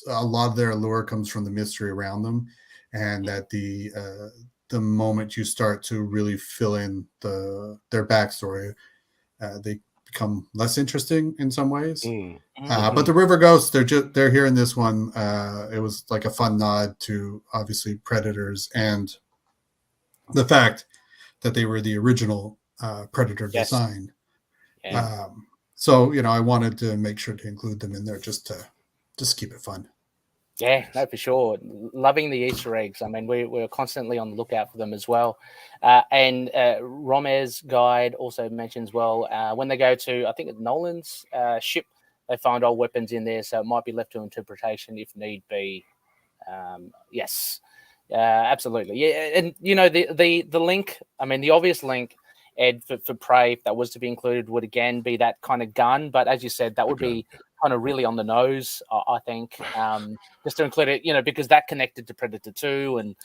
Speaker 3: a lot of their allure comes from the mystery around them, and that the moment you start to really fill in their backstory, they become less interesting in some ways. But the River Ghosts, they're here in this one. It was like a fun nod to obviously Predators and the fact that they were the original Predator design. So, I wanted to make sure to include them in there just to keep it fun.
Speaker 1: Yeah, no, for sure. Loving the Easter eggs. I mean, we're constantly on the lookout for them as well. And Romez Guide also mentions, when they go to, I think, Nolan's ship, they find old weapons in there, so it might be left to interpretation if need be. Yes, absolutely. Yeah, and, the link, I mean, the obvious link, Ed, for Prey, if that was to be included, would again be that kind of gun. But as you said, that would be kind of really on the nose, I think, just to include it, because that connected to Predator 2. And,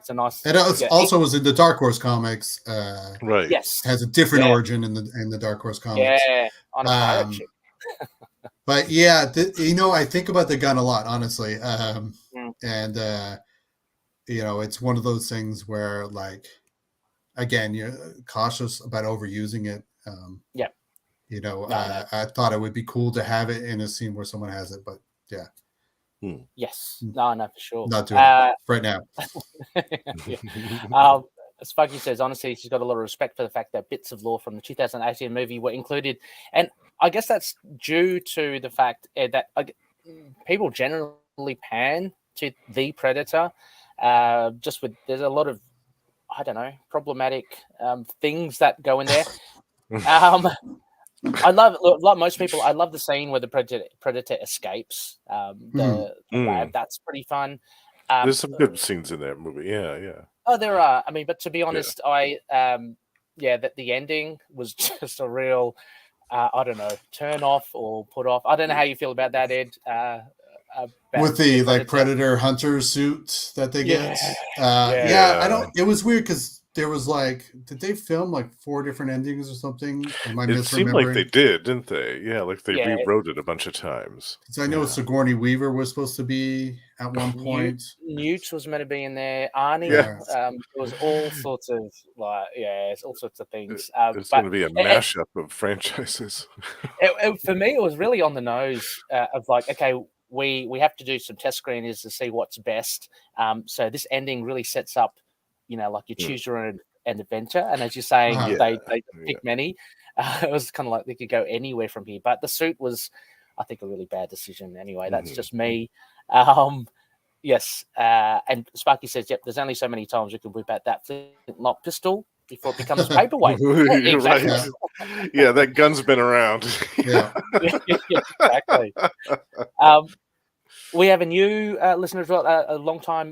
Speaker 1: It's a nice.
Speaker 3: And it also was in the Dark Horse comics.
Speaker 2: Right.
Speaker 1: Yes.
Speaker 3: Has a different origin in the Dark Horse comics.
Speaker 1: Yeah, on a pirate ship.
Speaker 3: But yeah, I think about the gun a lot, honestly. And it's one of those things where, like, again, you're cautious about overusing it.
Speaker 1: Yeah.
Speaker 3: I thought it would be cool to have it in a scene where someone has it, but yeah.
Speaker 1: Yes. No, for sure.
Speaker 3: Not doing it right now.
Speaker 1: Sparky says, honestly, she's got a lot of respect for the fact that bits of lore from the 2018 movie were included. And I guess that's due to the fact that people generally pan to the Predator. There's a lot of, I don't know, problematic things that go in there. I love, like most people, I love the scene where the Predator escapes the lab. That's pretty fun.
Speaker 2: There's some good scenes in that movie. Yeah.
Speaker 1: Oh, there are. I mean, but to be honest, that the ending was just a real, I don't know, turn off or put off. I don't know how you feel about that, Ed.
Speaker 3: With the Predator hunter suit that they get. I don't. It was weird because there was did they film 4 different endings or something? Am I misremembering?
Speaker 2: It seemed like they did, didn't they? Yeah, like they rewrote it a bunch of times.
Speaker 3: Because I know Sigourney Weaver was supposed to be at one point.
Speaker 1: Newt was meant to be in there. Arnie. There was all sorts of all sorts of things.
Speaker 2: It's going to be a mashup of franchises.
Speaker 1: For me, it was really on the nose of okay. We have to do some test screenings to see what's best. So this ending really sets up, you choose your own adventure. And as you're saying, they pick many. It was kind of like they could go anywhere from here. But the suit was, I think, a really bad decision. Anyway, that's just me. Yes. And Sparky says, yep, there's only so many times you can whip out that flintlock pistol before it becomes paperweight. Exactly.
Speaker 2: Right. Yeah, that gun's been around.
Speaker 3: Yeah.
Speaker 1: Exactly. We have a new listener as well, a long time,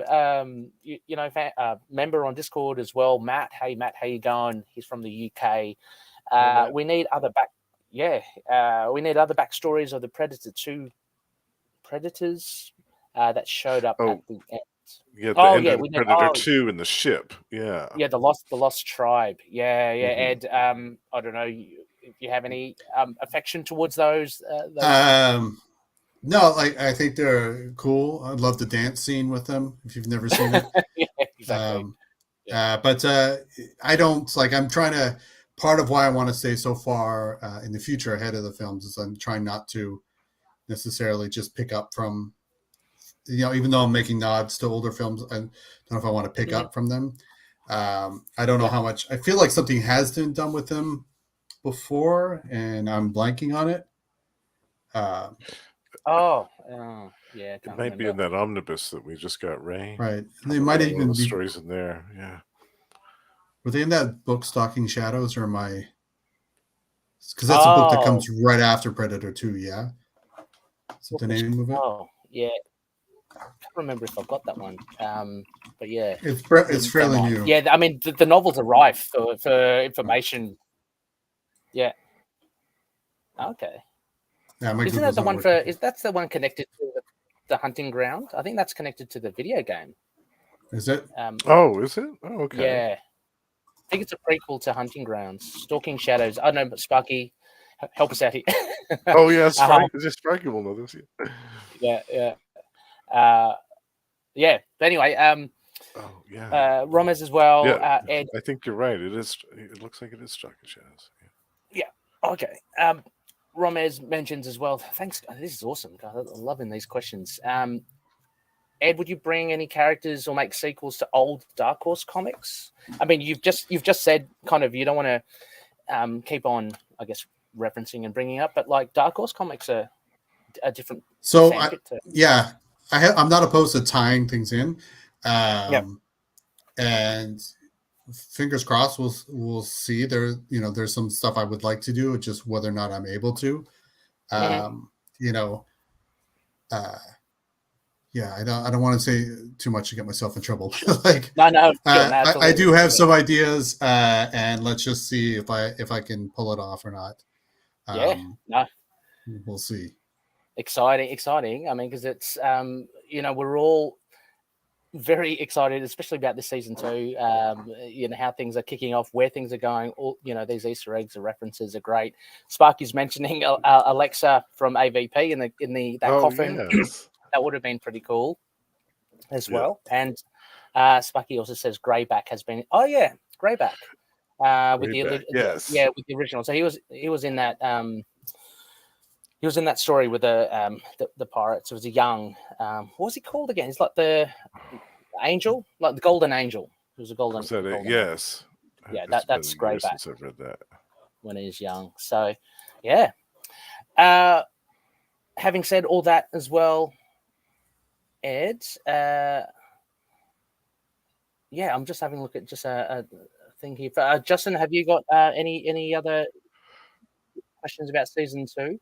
Speaker 1: member on Discord as well. Matt, hey Matt, how you going? He's from the UK. We need other backstories of the Predator 2 Predators that showed up at the end.
Speaker 2: Yeah, we need Predator 2 in the ship. Yeah.
Speaker 1: Yeah, the lost tribe. Yeah. Ed, I don't know if you have any affection towards those.
Speaker 3: No, I think they're cool. I'd love the dance scene with them if you've never seen it.
Speaker 1: Yeah, exactly.
Speaker 3: But I don't I'm trying to. Part of why I want to stay so far in the future ahead of the films is I'm trying not to necessarily just pick up from, even though I'm making nods to older films, I don't know if I want to pick up from them. I don't know how much. I feel like something has been done with them before, and I'm blanking on it.
Speaker 1: Yeah.
Speaker 2: It might be in that omnibus that we just got, Ray.
Speaker 3: Right. They might even be
Speaker 2: stories in there. Yeah.
Speaker 3: Were they in that book, Stalking Shadows, or am I? Because that's a book that comes right after Predator 2. Yeah. Is that the name of it?
Speaker 1: Oh, yeah. I can't remember if I've got that one. But yeah,
Speaker 3: it's fairly new.
Speaker 1: Yeah, I mean the novels are rife for information. Yeah. Okay.
Speaker 3: Yeah,
Speaker 1: isn't that the one that's the one connected to the hunting ground? I think that's connected to the video game.
Speaker 3: Is it?
Speaker 2: Is it? Oh, okay.
Speaker 1: Yeah. I think it's a prequel to Hunting Grounds. Stalking Shadows. I don't know, but Sparky, help us out here.
Speaker 2: Oh, yeah. Sparky will know this.
Speaker 1: Yeah. But anyway, Romez as well.
Speaker 2: Yeah,
Speaker 1: Ed.
Speaker 2: I think you're right. It looks like it is Stalking Shadows.
Speaker 1: Yeah. Okay. Romez mentions as well. Thanks. This is awesome. God, I'm loving these questions. Ed, would you bring any characters or make sequels to old Dark Horse comics? I mean, you've just said kind of you don't want to keep on, I guess, referencing and bringing up, but Dark Horse comics are a different.
Speaker 3: So I'm not opposed to tying things in, and fingers crossed we'll see. There's some stuff I would like to do, just whether or not I'm able to. I don't want to say too much to get myself in trouble.
Speaker 1: No.
Speaker 3: I do have some ideas, and let's just see if I can pull it off or not. We'll see.
Speaker 1: Exciting. I mean, because it's we're all very excited, especially about this season 2. How things are kicking off, where things are going. All these Easter eggs and references are great. Sparky's mentioning Alexa from AVP in the that coffin.
Speaker 2: Yes.
Speaker 1: That would have been pretty cool as
Speaker 2: Yeah.
Speaker 1: well. And Sparky also says Greyback has been. Oh yeah, Greyback. With
Speaker 2: Greyback,
Speaker 1: the
Speaker 2: yes.
Speaker 1: with the original. So he was in that. He was in that story with the pirates. It was a young. What was he called again? He's like the angel, like the golden angel. It was a golden.
Speaker 2: Was that
Speaker 1: golden
Speaker 2: it? Yes.
Speaker 1: Yeah,
Speaker 2: It's
Speaker 1: that's
Speaker 2: been years
Speaker 1: Greyback
Speaker 2: since I've read that.
Speaker 1: when he's young. So, yeah. Having said all that as well, Ed. I'm just having a look at just a thing here. Justin, have you got any other questions about season 2?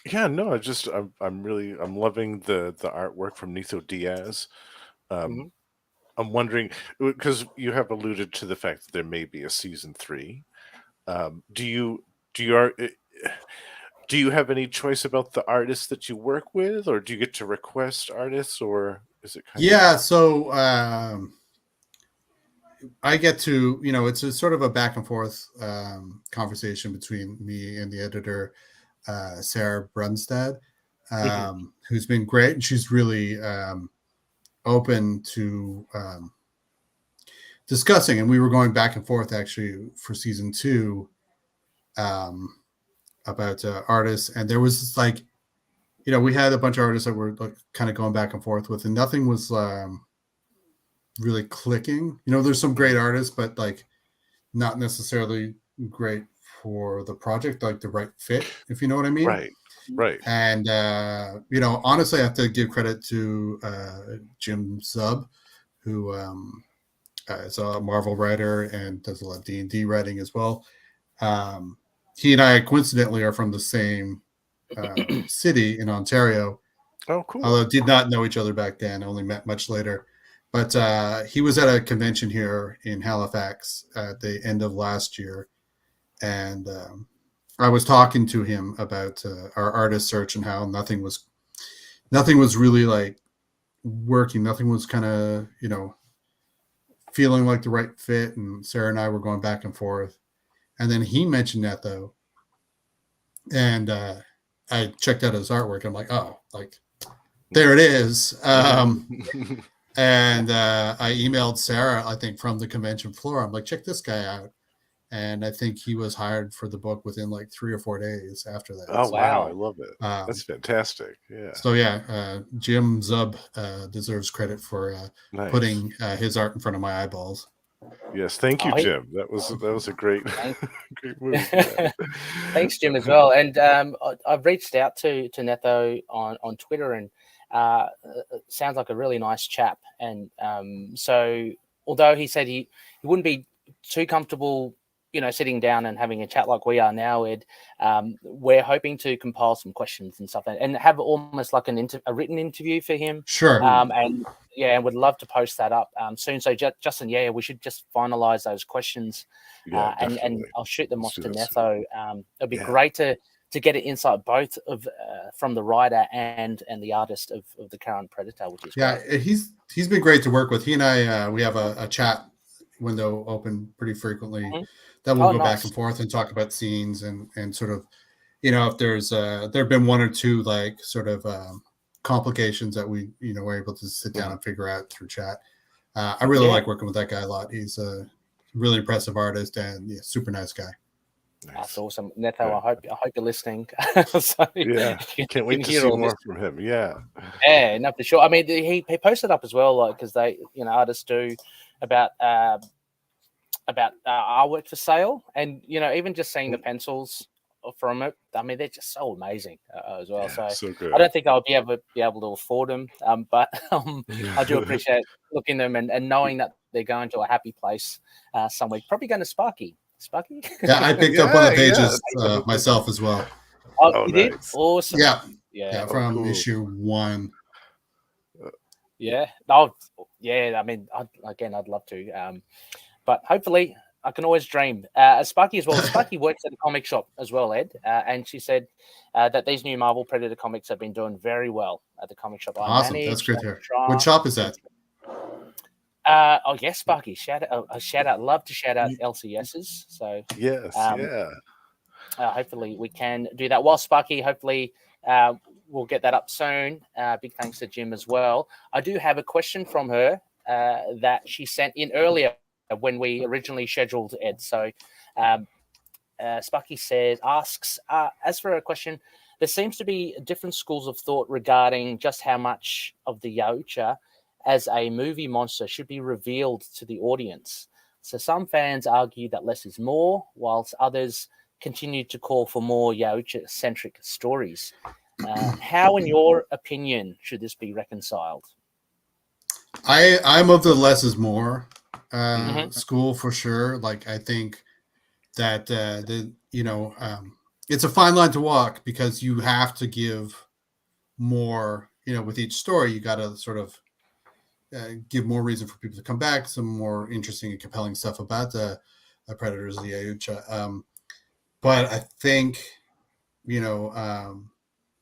Speaker 2: Yeah, no, I'm loving the artwork from Nitho Diaz. I'm wondering, because you have alluded to the fact that there may be a season 3. Do you have any choice about the artists that you work with, or do you get to request artists, or is it kind of?
Speaker 3: So I get to, it's a sort of a back and forth conversation between me and the editor, Sarah Brunstad, who's been great. And she's really open to discussing. And we were going back and forth actually for season 2 about artists. And there was like, we had a bunch of artists that were like kind of going back and forth with, and nothing was really clicking. There's some great artists, but like not necessarily great for the project, like the right fit, if you know what I mean.
Speaker 2: Right.
Speaker 3: And honestly, I have to give credit to Jim Zub, who is a Marvel writer and does a lot of D&D writing as well. He and I coincidentally are from the same city in Ontario.
Speaker 2: Oh, cool.
Speaker 3: Although did not know each other back then, only met much later. But he was at a convention here in Halifax at the end of last year. And I was talking to him about our artist search and how nothing was really like working. Nothing was kind of, feeling like the right fit. And Sarah and I were going back and forth. And then he mentioned that though. And I checked out his artwork. I'm like, oh, like there it is. And I emailed Sarah, I think, from the convention floor. I'm like, check this guy out. And I think he was hired for the book within like 3 or 4 days after that.
Speaker 2: Oh, wow. I love it. That's fantastic. Yeah.
Speaker 3: So, Jim Zub deserves credit for putting his art in front of my eyeballs.
Speaker 2: Yes. Thank you, Jim. That was a great, great move.
Speaker 1: Thanks, Jim, as well. And I've reached out to Netho on Twitter, and sounds like a really nice chap. And so although he said he wouldn't be too comfortable, sitting down and having a chat like we are now, Ed, we're hoping to compile some questions and stuff and have almost like a written interview for him.
Speaker 3: Sure.
Speaker 1: And would love to post that up soon. So Justin, we should just finalize those questions and I'll shoot them off to Netho. It'd be great to get an insight both of from the writer and the artist of the current Predator, which is great.
Speaker 3: He's been great to work with. He and I we have a chat window open pretty frequently that we'll go back and forth and talk about scenes and sort of, if there's there have been 1 or 2 like sort of complications that we were able to sit down and figure out through chat. I really like working with that guy a lot. He's a really impressive artist and super nice guy.
Speaker 1: That's awesome, Netho. I hope you're listening.
Speaker 2: Can't wait to see more from him.
Speaker 1: No, for sure. I mean, he posted up as well, like because they, artists do about artwork for sale, and even just seeing the pencils from it. I mean, they're just so amazing as well. So
Speaker 2: good.
Speaker 1: I don't think I'll be able to afford them, but I do appreciate looking at them and knowing that they're going to a happy place somewhere. Probably going to Sparky.
Speaker 3: Yeah, I picked up one of the pages myself as well.
Speaker 1: Oh, you did? Awesome.
Speaker 3: Yeah, from issue 1.
Speaker 1: Yeah. Oh, yeah. I mean, I'd love to. But hopefully, I can always dream. Sparky as well. Sparky works at a comic shop as well, Ed. And she said that these new Marvel Predator comics have been doing very well at the comic shop.
Speaker 3: Awesome. That's great to hear. What shop is that?
Speaker 1: Oh yes, Sparky. Shout out. Love to shout out LCSs. So
Speaker 2: yes,
Speaker 1: hopefully we can do that. While Sparky, hopefully we'll get that up soon. Big thanks to Jim as well. I do have a question from her that she sent in earlier when we originally scheduled Ed. So Sparky asks, as for a question, there seems to be different schools of thought regarding just how much of the Yautja as a movie monster should be revealed to the audience. So some fans argue that less is more, whilst others continue to call for more Yautja-centric stories. How, in your opinion, should this be reconciled?
Speaker 3: I'm of the less is more school for sure. Like, I think that it's a fine line to walk, because you have to give more. With each story, you got to sort of give more reason for people to come back, some more interesting and compelling stuff about the predators of the Yautja. But I think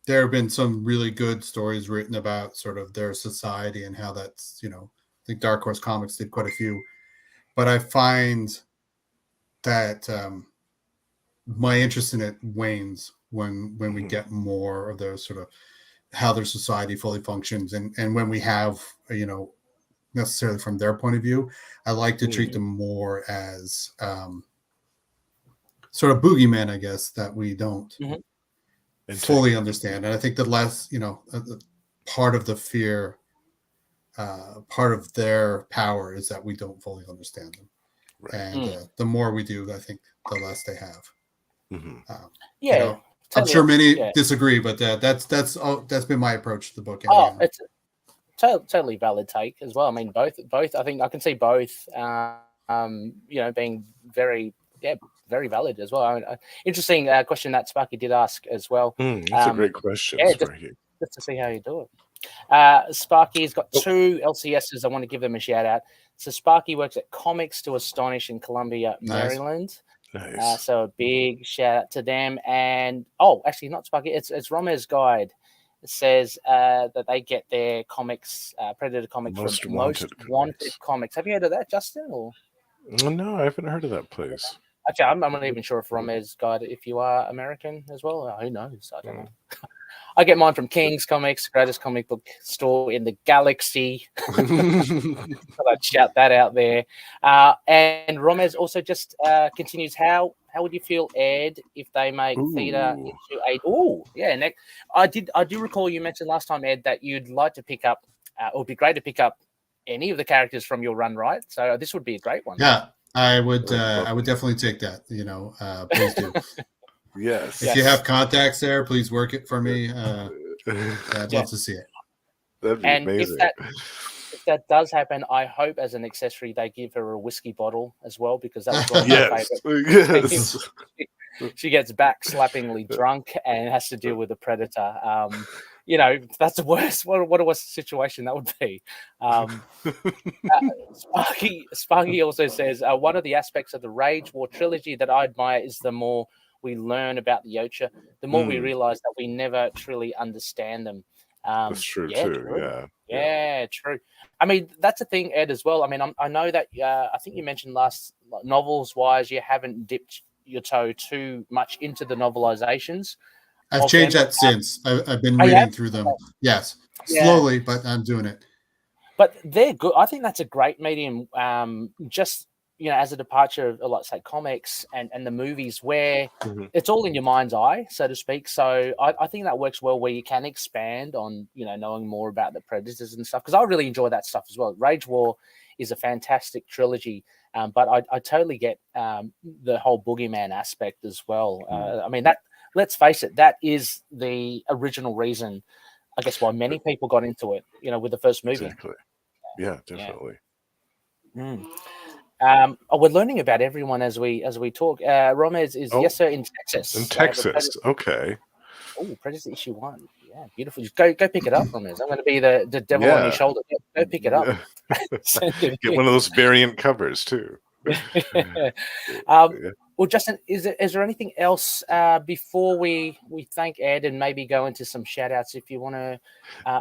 Speaker 3: there have been some really good stories written about sort of their society and how that's, I think Dark Horse Comics did quite a few. But I find that my interest in it wanes when we get more of those sort of how their society fully functions. And when we have, necessarily from their point of view, I like to treat them more as sort of boogeymen, I guess, that we don't fully understand. And I think the less, part of the fear, part of their power is that we don't fully understand them. Right. And the more we do, I think the less they have. I'm sure many disagree, but that's been my approach to the book.
Speaker 1: Oh, it's a totally valid take as well. I mean, both. I think I can see both. Being very valid as well. I mean, interesting question that Sparky did ask as well.
Speaker 2: That's a great question.
Speaker 1: Just to see how you do it. Sparky's got 2 LCSs. I want to give them a shout out. So Sparky works at Comics to Astonish in Columbia, Maryland.
Speaker 2: Nice.
Speaker 1: So a big shout out to them. And actually not Sparky, it's Romez Guide. It says that they get their comics, Predator comics,
Speaker 2: Most
Speaker 1: from
Speaker 2: Wanted
Speaker 1: Comics. Have you heard of that, Justin? Or
Speaker 2: no, I haven't heard of that place.
Speaker 1: Actually, I'm not even sure if Romez Guide, if you are American as well. Who knows? I don't know. I get mine from King's Comics, greatest comic book store in the galaxy. I'd shout that out there. And Romez also just continues, how would you feel, Ed, if they make theatre into a... Nick, I do recall you mentioned last time, Ed, that you'd like to pick up, or it'd be great to pick up any of the characters from your run, right? So this would be a great one.
Speaker 3: Yeah, I would definitely take that, please do.
Speaker 2: Yes.
Speaker 3: If you have contacts there, please work it for me. I'd love to see it.
Speaker 2: That'd be amazing.
Speaker 1: If that does happen, I hope as an accessory they give her a whiskey bottle as well, because that was one of my favorite.
Speaker 2: Yes.
Speaker 1: She gets backslappingly drunk and has to deal with a predator. That's the worst. What a worst situation that would be. Sparky also says, one of the aspects of the Rage War trilogy that I admire is the more we learn about the Yautja, the more we realize that we never truly understand them.
Speaker 2: That's true too.
Speaker 1: True. Yeah, true. I mean, that's a thing, Ed, as well. I mean, I know that I think you mentioned last novels-wise, you haven't dipped your toe too much into the novelizations.
Speaker 3: I've changed that since. I've been reading through them. Yes, slowly, but I'm doing it.
Speaker 1: But they're good. I think that's a great medium. Just as a departure of, like, say, comics and the movies, where it's all in your mind's eye, so to speak. So I think that works well, where you can expand on, knowing more about the predators and stuff. Because I really enjoy that stuff as well. Rage War is a fantastic trilogy, but I totally get the whole boogeyman aspect as well. I mean, that, let's face it, that is the original reason, I guess, why many people got into it, with the first movie.
Speaker 2: Exactly. Yeah, definitely.
Speaker 1: Yeah. We're learning about everyone as we talk. Romez is yes sir in Texas.
Speaker 2: In Texas, okay.
Speaker 1: Oh, Predator issue 1. Yeah, beautiful. Just go pick it up, Romez. I'm going to be the devil on your shoulder. Go pick it up.
Speaker 2: Get one of those variant covers too. Yeah.
Speaker 1: Well, Justin, is there anything else before we thank Ed and maybe go into some shout outs if you want to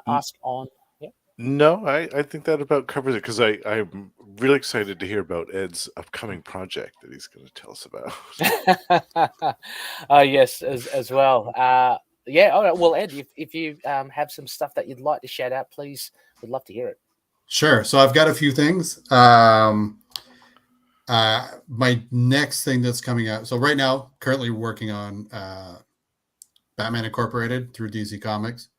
Speaker 1: ask on? Yeah.
Speaker 2: No, I think that about covers it because I'm really excited to hear about Ed's upcoming project that he's going to tell us about.
Speaker 1: Yes, as well. Yeah. All right. Well, Ed, if you have some stuff that you'd like to shout out, please, we'd love to hear it.
Speaker 3: Sure. So I've got a few things. My next thing that's coming out. So right now, currently working on Batman Incorporated through DC Comics.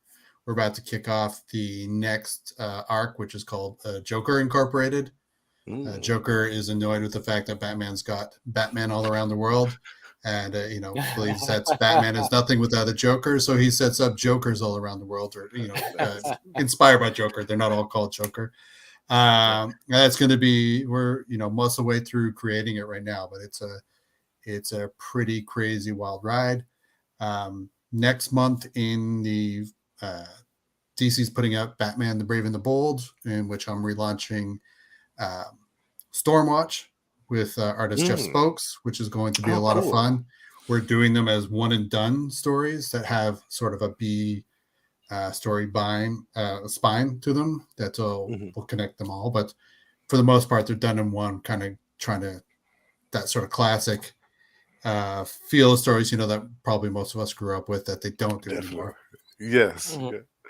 Speaker 3: We're about to kick off the next arc, which is called Joker Incorporated. Joker is annoyed with the fact that Batman's got Batman all around the world, and believes that Batman is nothing without a Joker. So he sets up Jokers all around the world, or inspired by Joker. They're not all called Joker. That's going to be, we're most of the way through creating it right now, but it's a pretty crazy wild ride. Next month in the DC's putting out Batman the Brave and the Bold, in which I'm relaunching Stormwatch with artist Jeff Spokes, which is going to be a lot of fun. We're doing them as one and done stories that have sort of a B story spine to them that will connect them all. But for the most part, they're done in one, kind of trying to that sort of classic feel of stories, that probably most of us grew up with that they don't do anymore.
Speaker 2: Yes.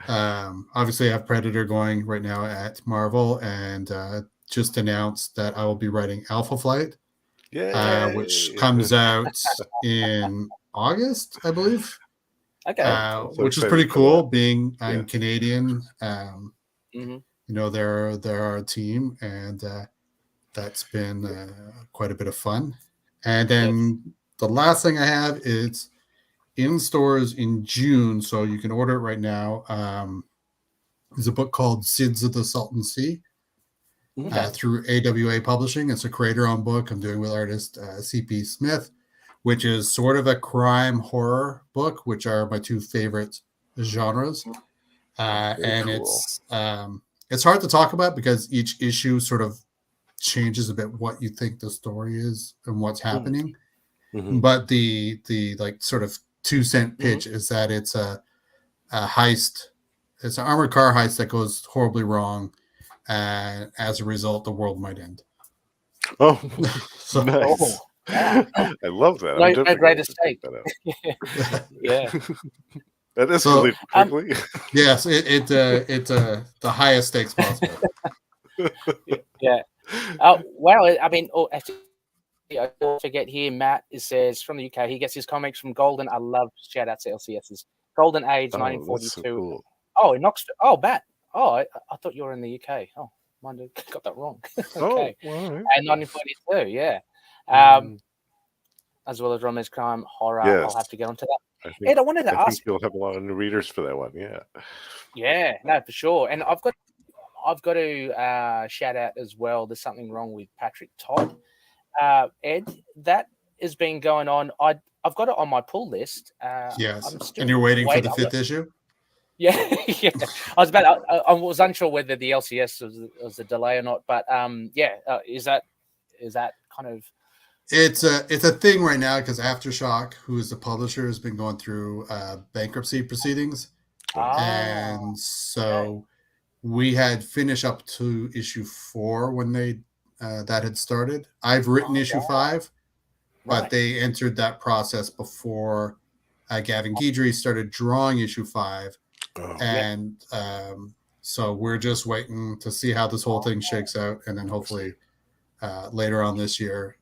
Speaker 3: Obviously, I have Predator going right now at Marvel, and just announced that I will be writing Alpha Flight, which comes out in August, I believe.
Speaker 1: Okay.
Speaker 3: Which is pretty cool, being I'm Canadian. They're our team, and that's been quite a bit of fun. And then the last thing I have is in stores in June, so you can order it right now. There's a book called Sids of the Salton Sea through AWA Publishing. It's a creator-owned book I'm doing with artist C.P. Smith, which is sort of a crime horror book, which are my two favorite genres. And cool. It's hard to talk about because each issue sort of changes a bit what you think the story is and what's happening. But the like sort of 2-cent pitch is that it's a heist. It's an armored car heist that goes horribly wrong, and as a result, the world might end.
Speaker 2: Oh, so nice. I love that.
Speaker 1: No great escape. Yeah.
Speaker 2: That escalated quickly.
Speaker 3: Yes, it's the highest stakes possible.
Speaker 1: Yeah. Wow. I mean, I don't forget here, Matt says from the UK, he gets his comics from Golden. I love shout out to LCS's Golden Age, 1942. So cool. Oh, in Oxford. Oh, Matt. Oh, I thought you were in the UK. Oh, mine got that wrong. Okay. Right. And 1942, yeah. As well as romance, crime, horror.
Speaker 2: Yes.
Speaker 1: I'll have to get onto that. Ed, I wanted to ask.
Speaker 2: You'll have a lot of new readers for that one. Yeah.
Speaker 1: Yeah, no, for sure. And I've got to shout out as well. There's something wrong with Patrick Todd. Ed, that has been going on. I've got it on my pull list.
Speaker 3: Yes, and you're waiting for the 5th issue?
Speaker 1: Yeah, yeah. I was unsure whether the LCS was a delay or not, but is that kind of?
Speaker 3: It's a thing right now because Aftershock, who is the publisher, has been going through bankruptcy proceedings, and so we had finished up to issue 4 when they that had started. I've written issue 5, but they entered that process before Gavin Guidry started drawing issue 5, and so we're just waiting to see how this whole thing shakes out, and then hopefully later on this year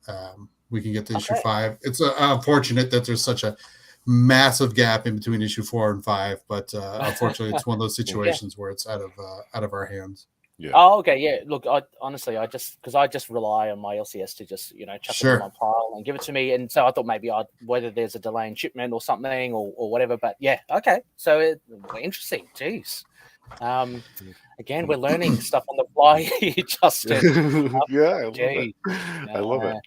Speaker 3: we can get to issue 5. It's unfortunate that there's such a massive gap in between issue 4 and 5, but unfortunately it's one of those situations where it's out of our hands.
Speaker 2: Yeah.
Speaker 1: Oh, okay. Yeah. Look, I just rely on my LCS to just chuck it in my pile and give it to me, and so I thought maybe whether there's a delay in shipment or something or whatever. But yeah, okay. So interesting. Jeez. Again, we're learning stuff on the fly here, Justin.
Speaker 2: I love it.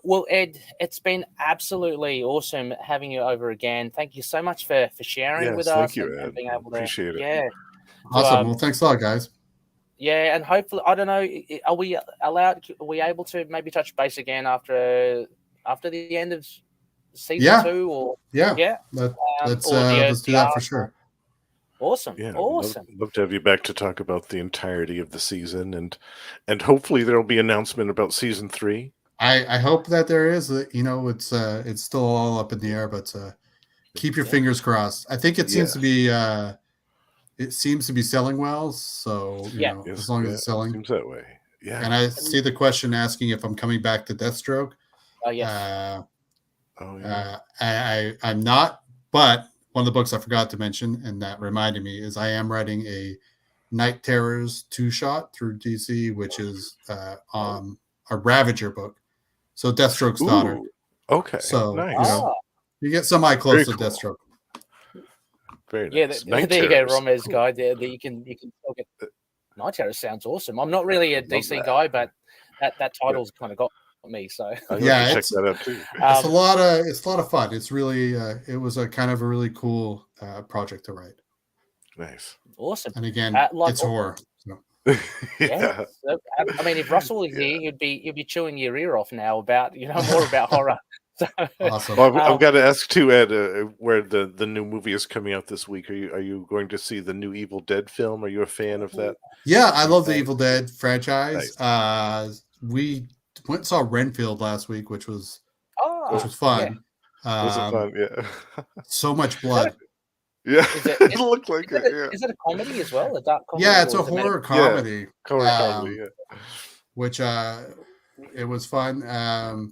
Speaker 1: Well, Ed, it's been absolutely awesome having you over again. Thank you so much for sharing with us.
Speaker 2: Thank you, Ed.
Speaker 1: And being able
Speaker 2: Appreciate it.
Speaker 1: Yeah.
Speaker 3: Awesome. Well, thanks a lot, guys.
Speaker 1: Yeah, and hopefully, I don't know, are we allowed? Are we able to maybe touch base again after the end of season
Speaker 3: Yeah.
Speaker 1: 2, or
Speaker 3: Yeah.
Speaker 1: or
Speaker 3: Let's do that for
Speaker 1: arc?
Speaker 3: sure.
Speaker 1: Awesome,
Speaker 2: Yeah,
Speaker 1: awesome.
Speaker 2: love to have you back to talk about the entirety of the season, and hopefully there'll be announcement about season 3.
Speaker 3: I hope that there is. It's still all up in the air, but keep your fingers crossed. I think it seems to be selling well. So as long as it's selling,
Speaker 2: seems that way. Yeah,
Speaker 3: and I see the question asking if I'm coming back to Deathstroke.
Speaker 1: Oh yes.
Speaker 3: I'm not, but one of the books I forgot to mention, and that reminded me, is I am writing a Night Terrors 2-shot through DC, which is a Ravager book. So Deathstroke's daughter.
Speaker 2: Okay.
Speaker 3: So
Speaker 2: nice.
Speaker 3: You get somebody close to Deathstroke.
Speaker 2: Very nice.
Speaker 1: There you go, Romez guide. There you can look at Night Terrors. Sounds awesome. I'm not really a DC guy, but that title's kind of got me. So
Speaker 2: check that out too.
Speaker 3: It's a lot of fun. It's really it was a kind of a really cool project to write.
Speaker 2: Nice.
Speaker 1: Awesome.
Speaker 3: And again, it's horror. So.
Speaker 1: Yeah. So, I mean, if Russell was here, he'd be chewing your ear off now about more about horror. So,
Speaker 3: awesome.
Speaker 2: Well, I've got to ask too, Ed, where the new movie is coming out this week. Are you going to see the new Evil Dead film? Are you a fan of that?
Speaker 3: Yeah, I love the Evil Dead franchise.
Speaker 2: Nice.
Speaker 3: We went and saw Renfield last week, which was fun.
Speaker 2: Yeah. Was it fun? Yeah.
Speaker 3: So much blood.
Speaker 2: Yeah, it looked like it. Yeah.
Speaker 1: Is it a comedy as well? A dark comedy?
Speaker 3: Yeah, it's a horror comedy.
Speaker 2: Comedy.
Speaker 3: Which it was fun.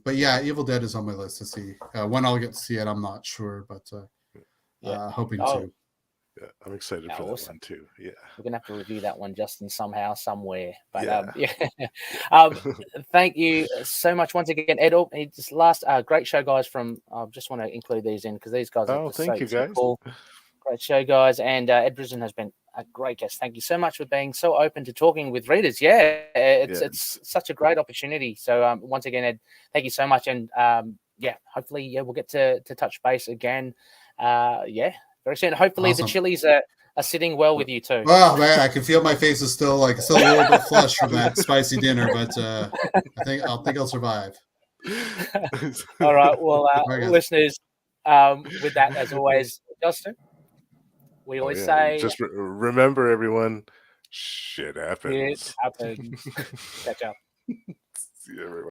Speaker 3: But yeah, Evil Dead is on my list to see. When I'll get to see it, I'm not sure, but hoping to.
Speaker 2: Yeah, I'm excited for that one too. Yeah,
Speaker 1: we're gonna have to review that one, Justin, somehow, somewhere. But thank you so much once again, Ed. Just last great show, guys. From I just want to include these in because these guys are
Speaker 2: thank you, guys.
Speaker 1: Cool. Great show, guys, and Ed Brisson has been a great guest. Thank you so much for being so open to talking with readers. Yeah, it's such a great opportunity. So once again, Ed, thank you so much, and hopefully we'll get to touch base again. Very soon. Hopefully the chilies are sitting well with you too.
Speaker 3: Oh man, I can feel my face is still a little bit flushed from that spicy dinner, but I think I'll survive.
Speaker 1: All right. Well, listeners, with that, as always, Justin, we always say,
Speaker 2: just remember, everyone, shit happens.
Speaker 1: It happens. Catch up.
Speaker 2: See you, everyone.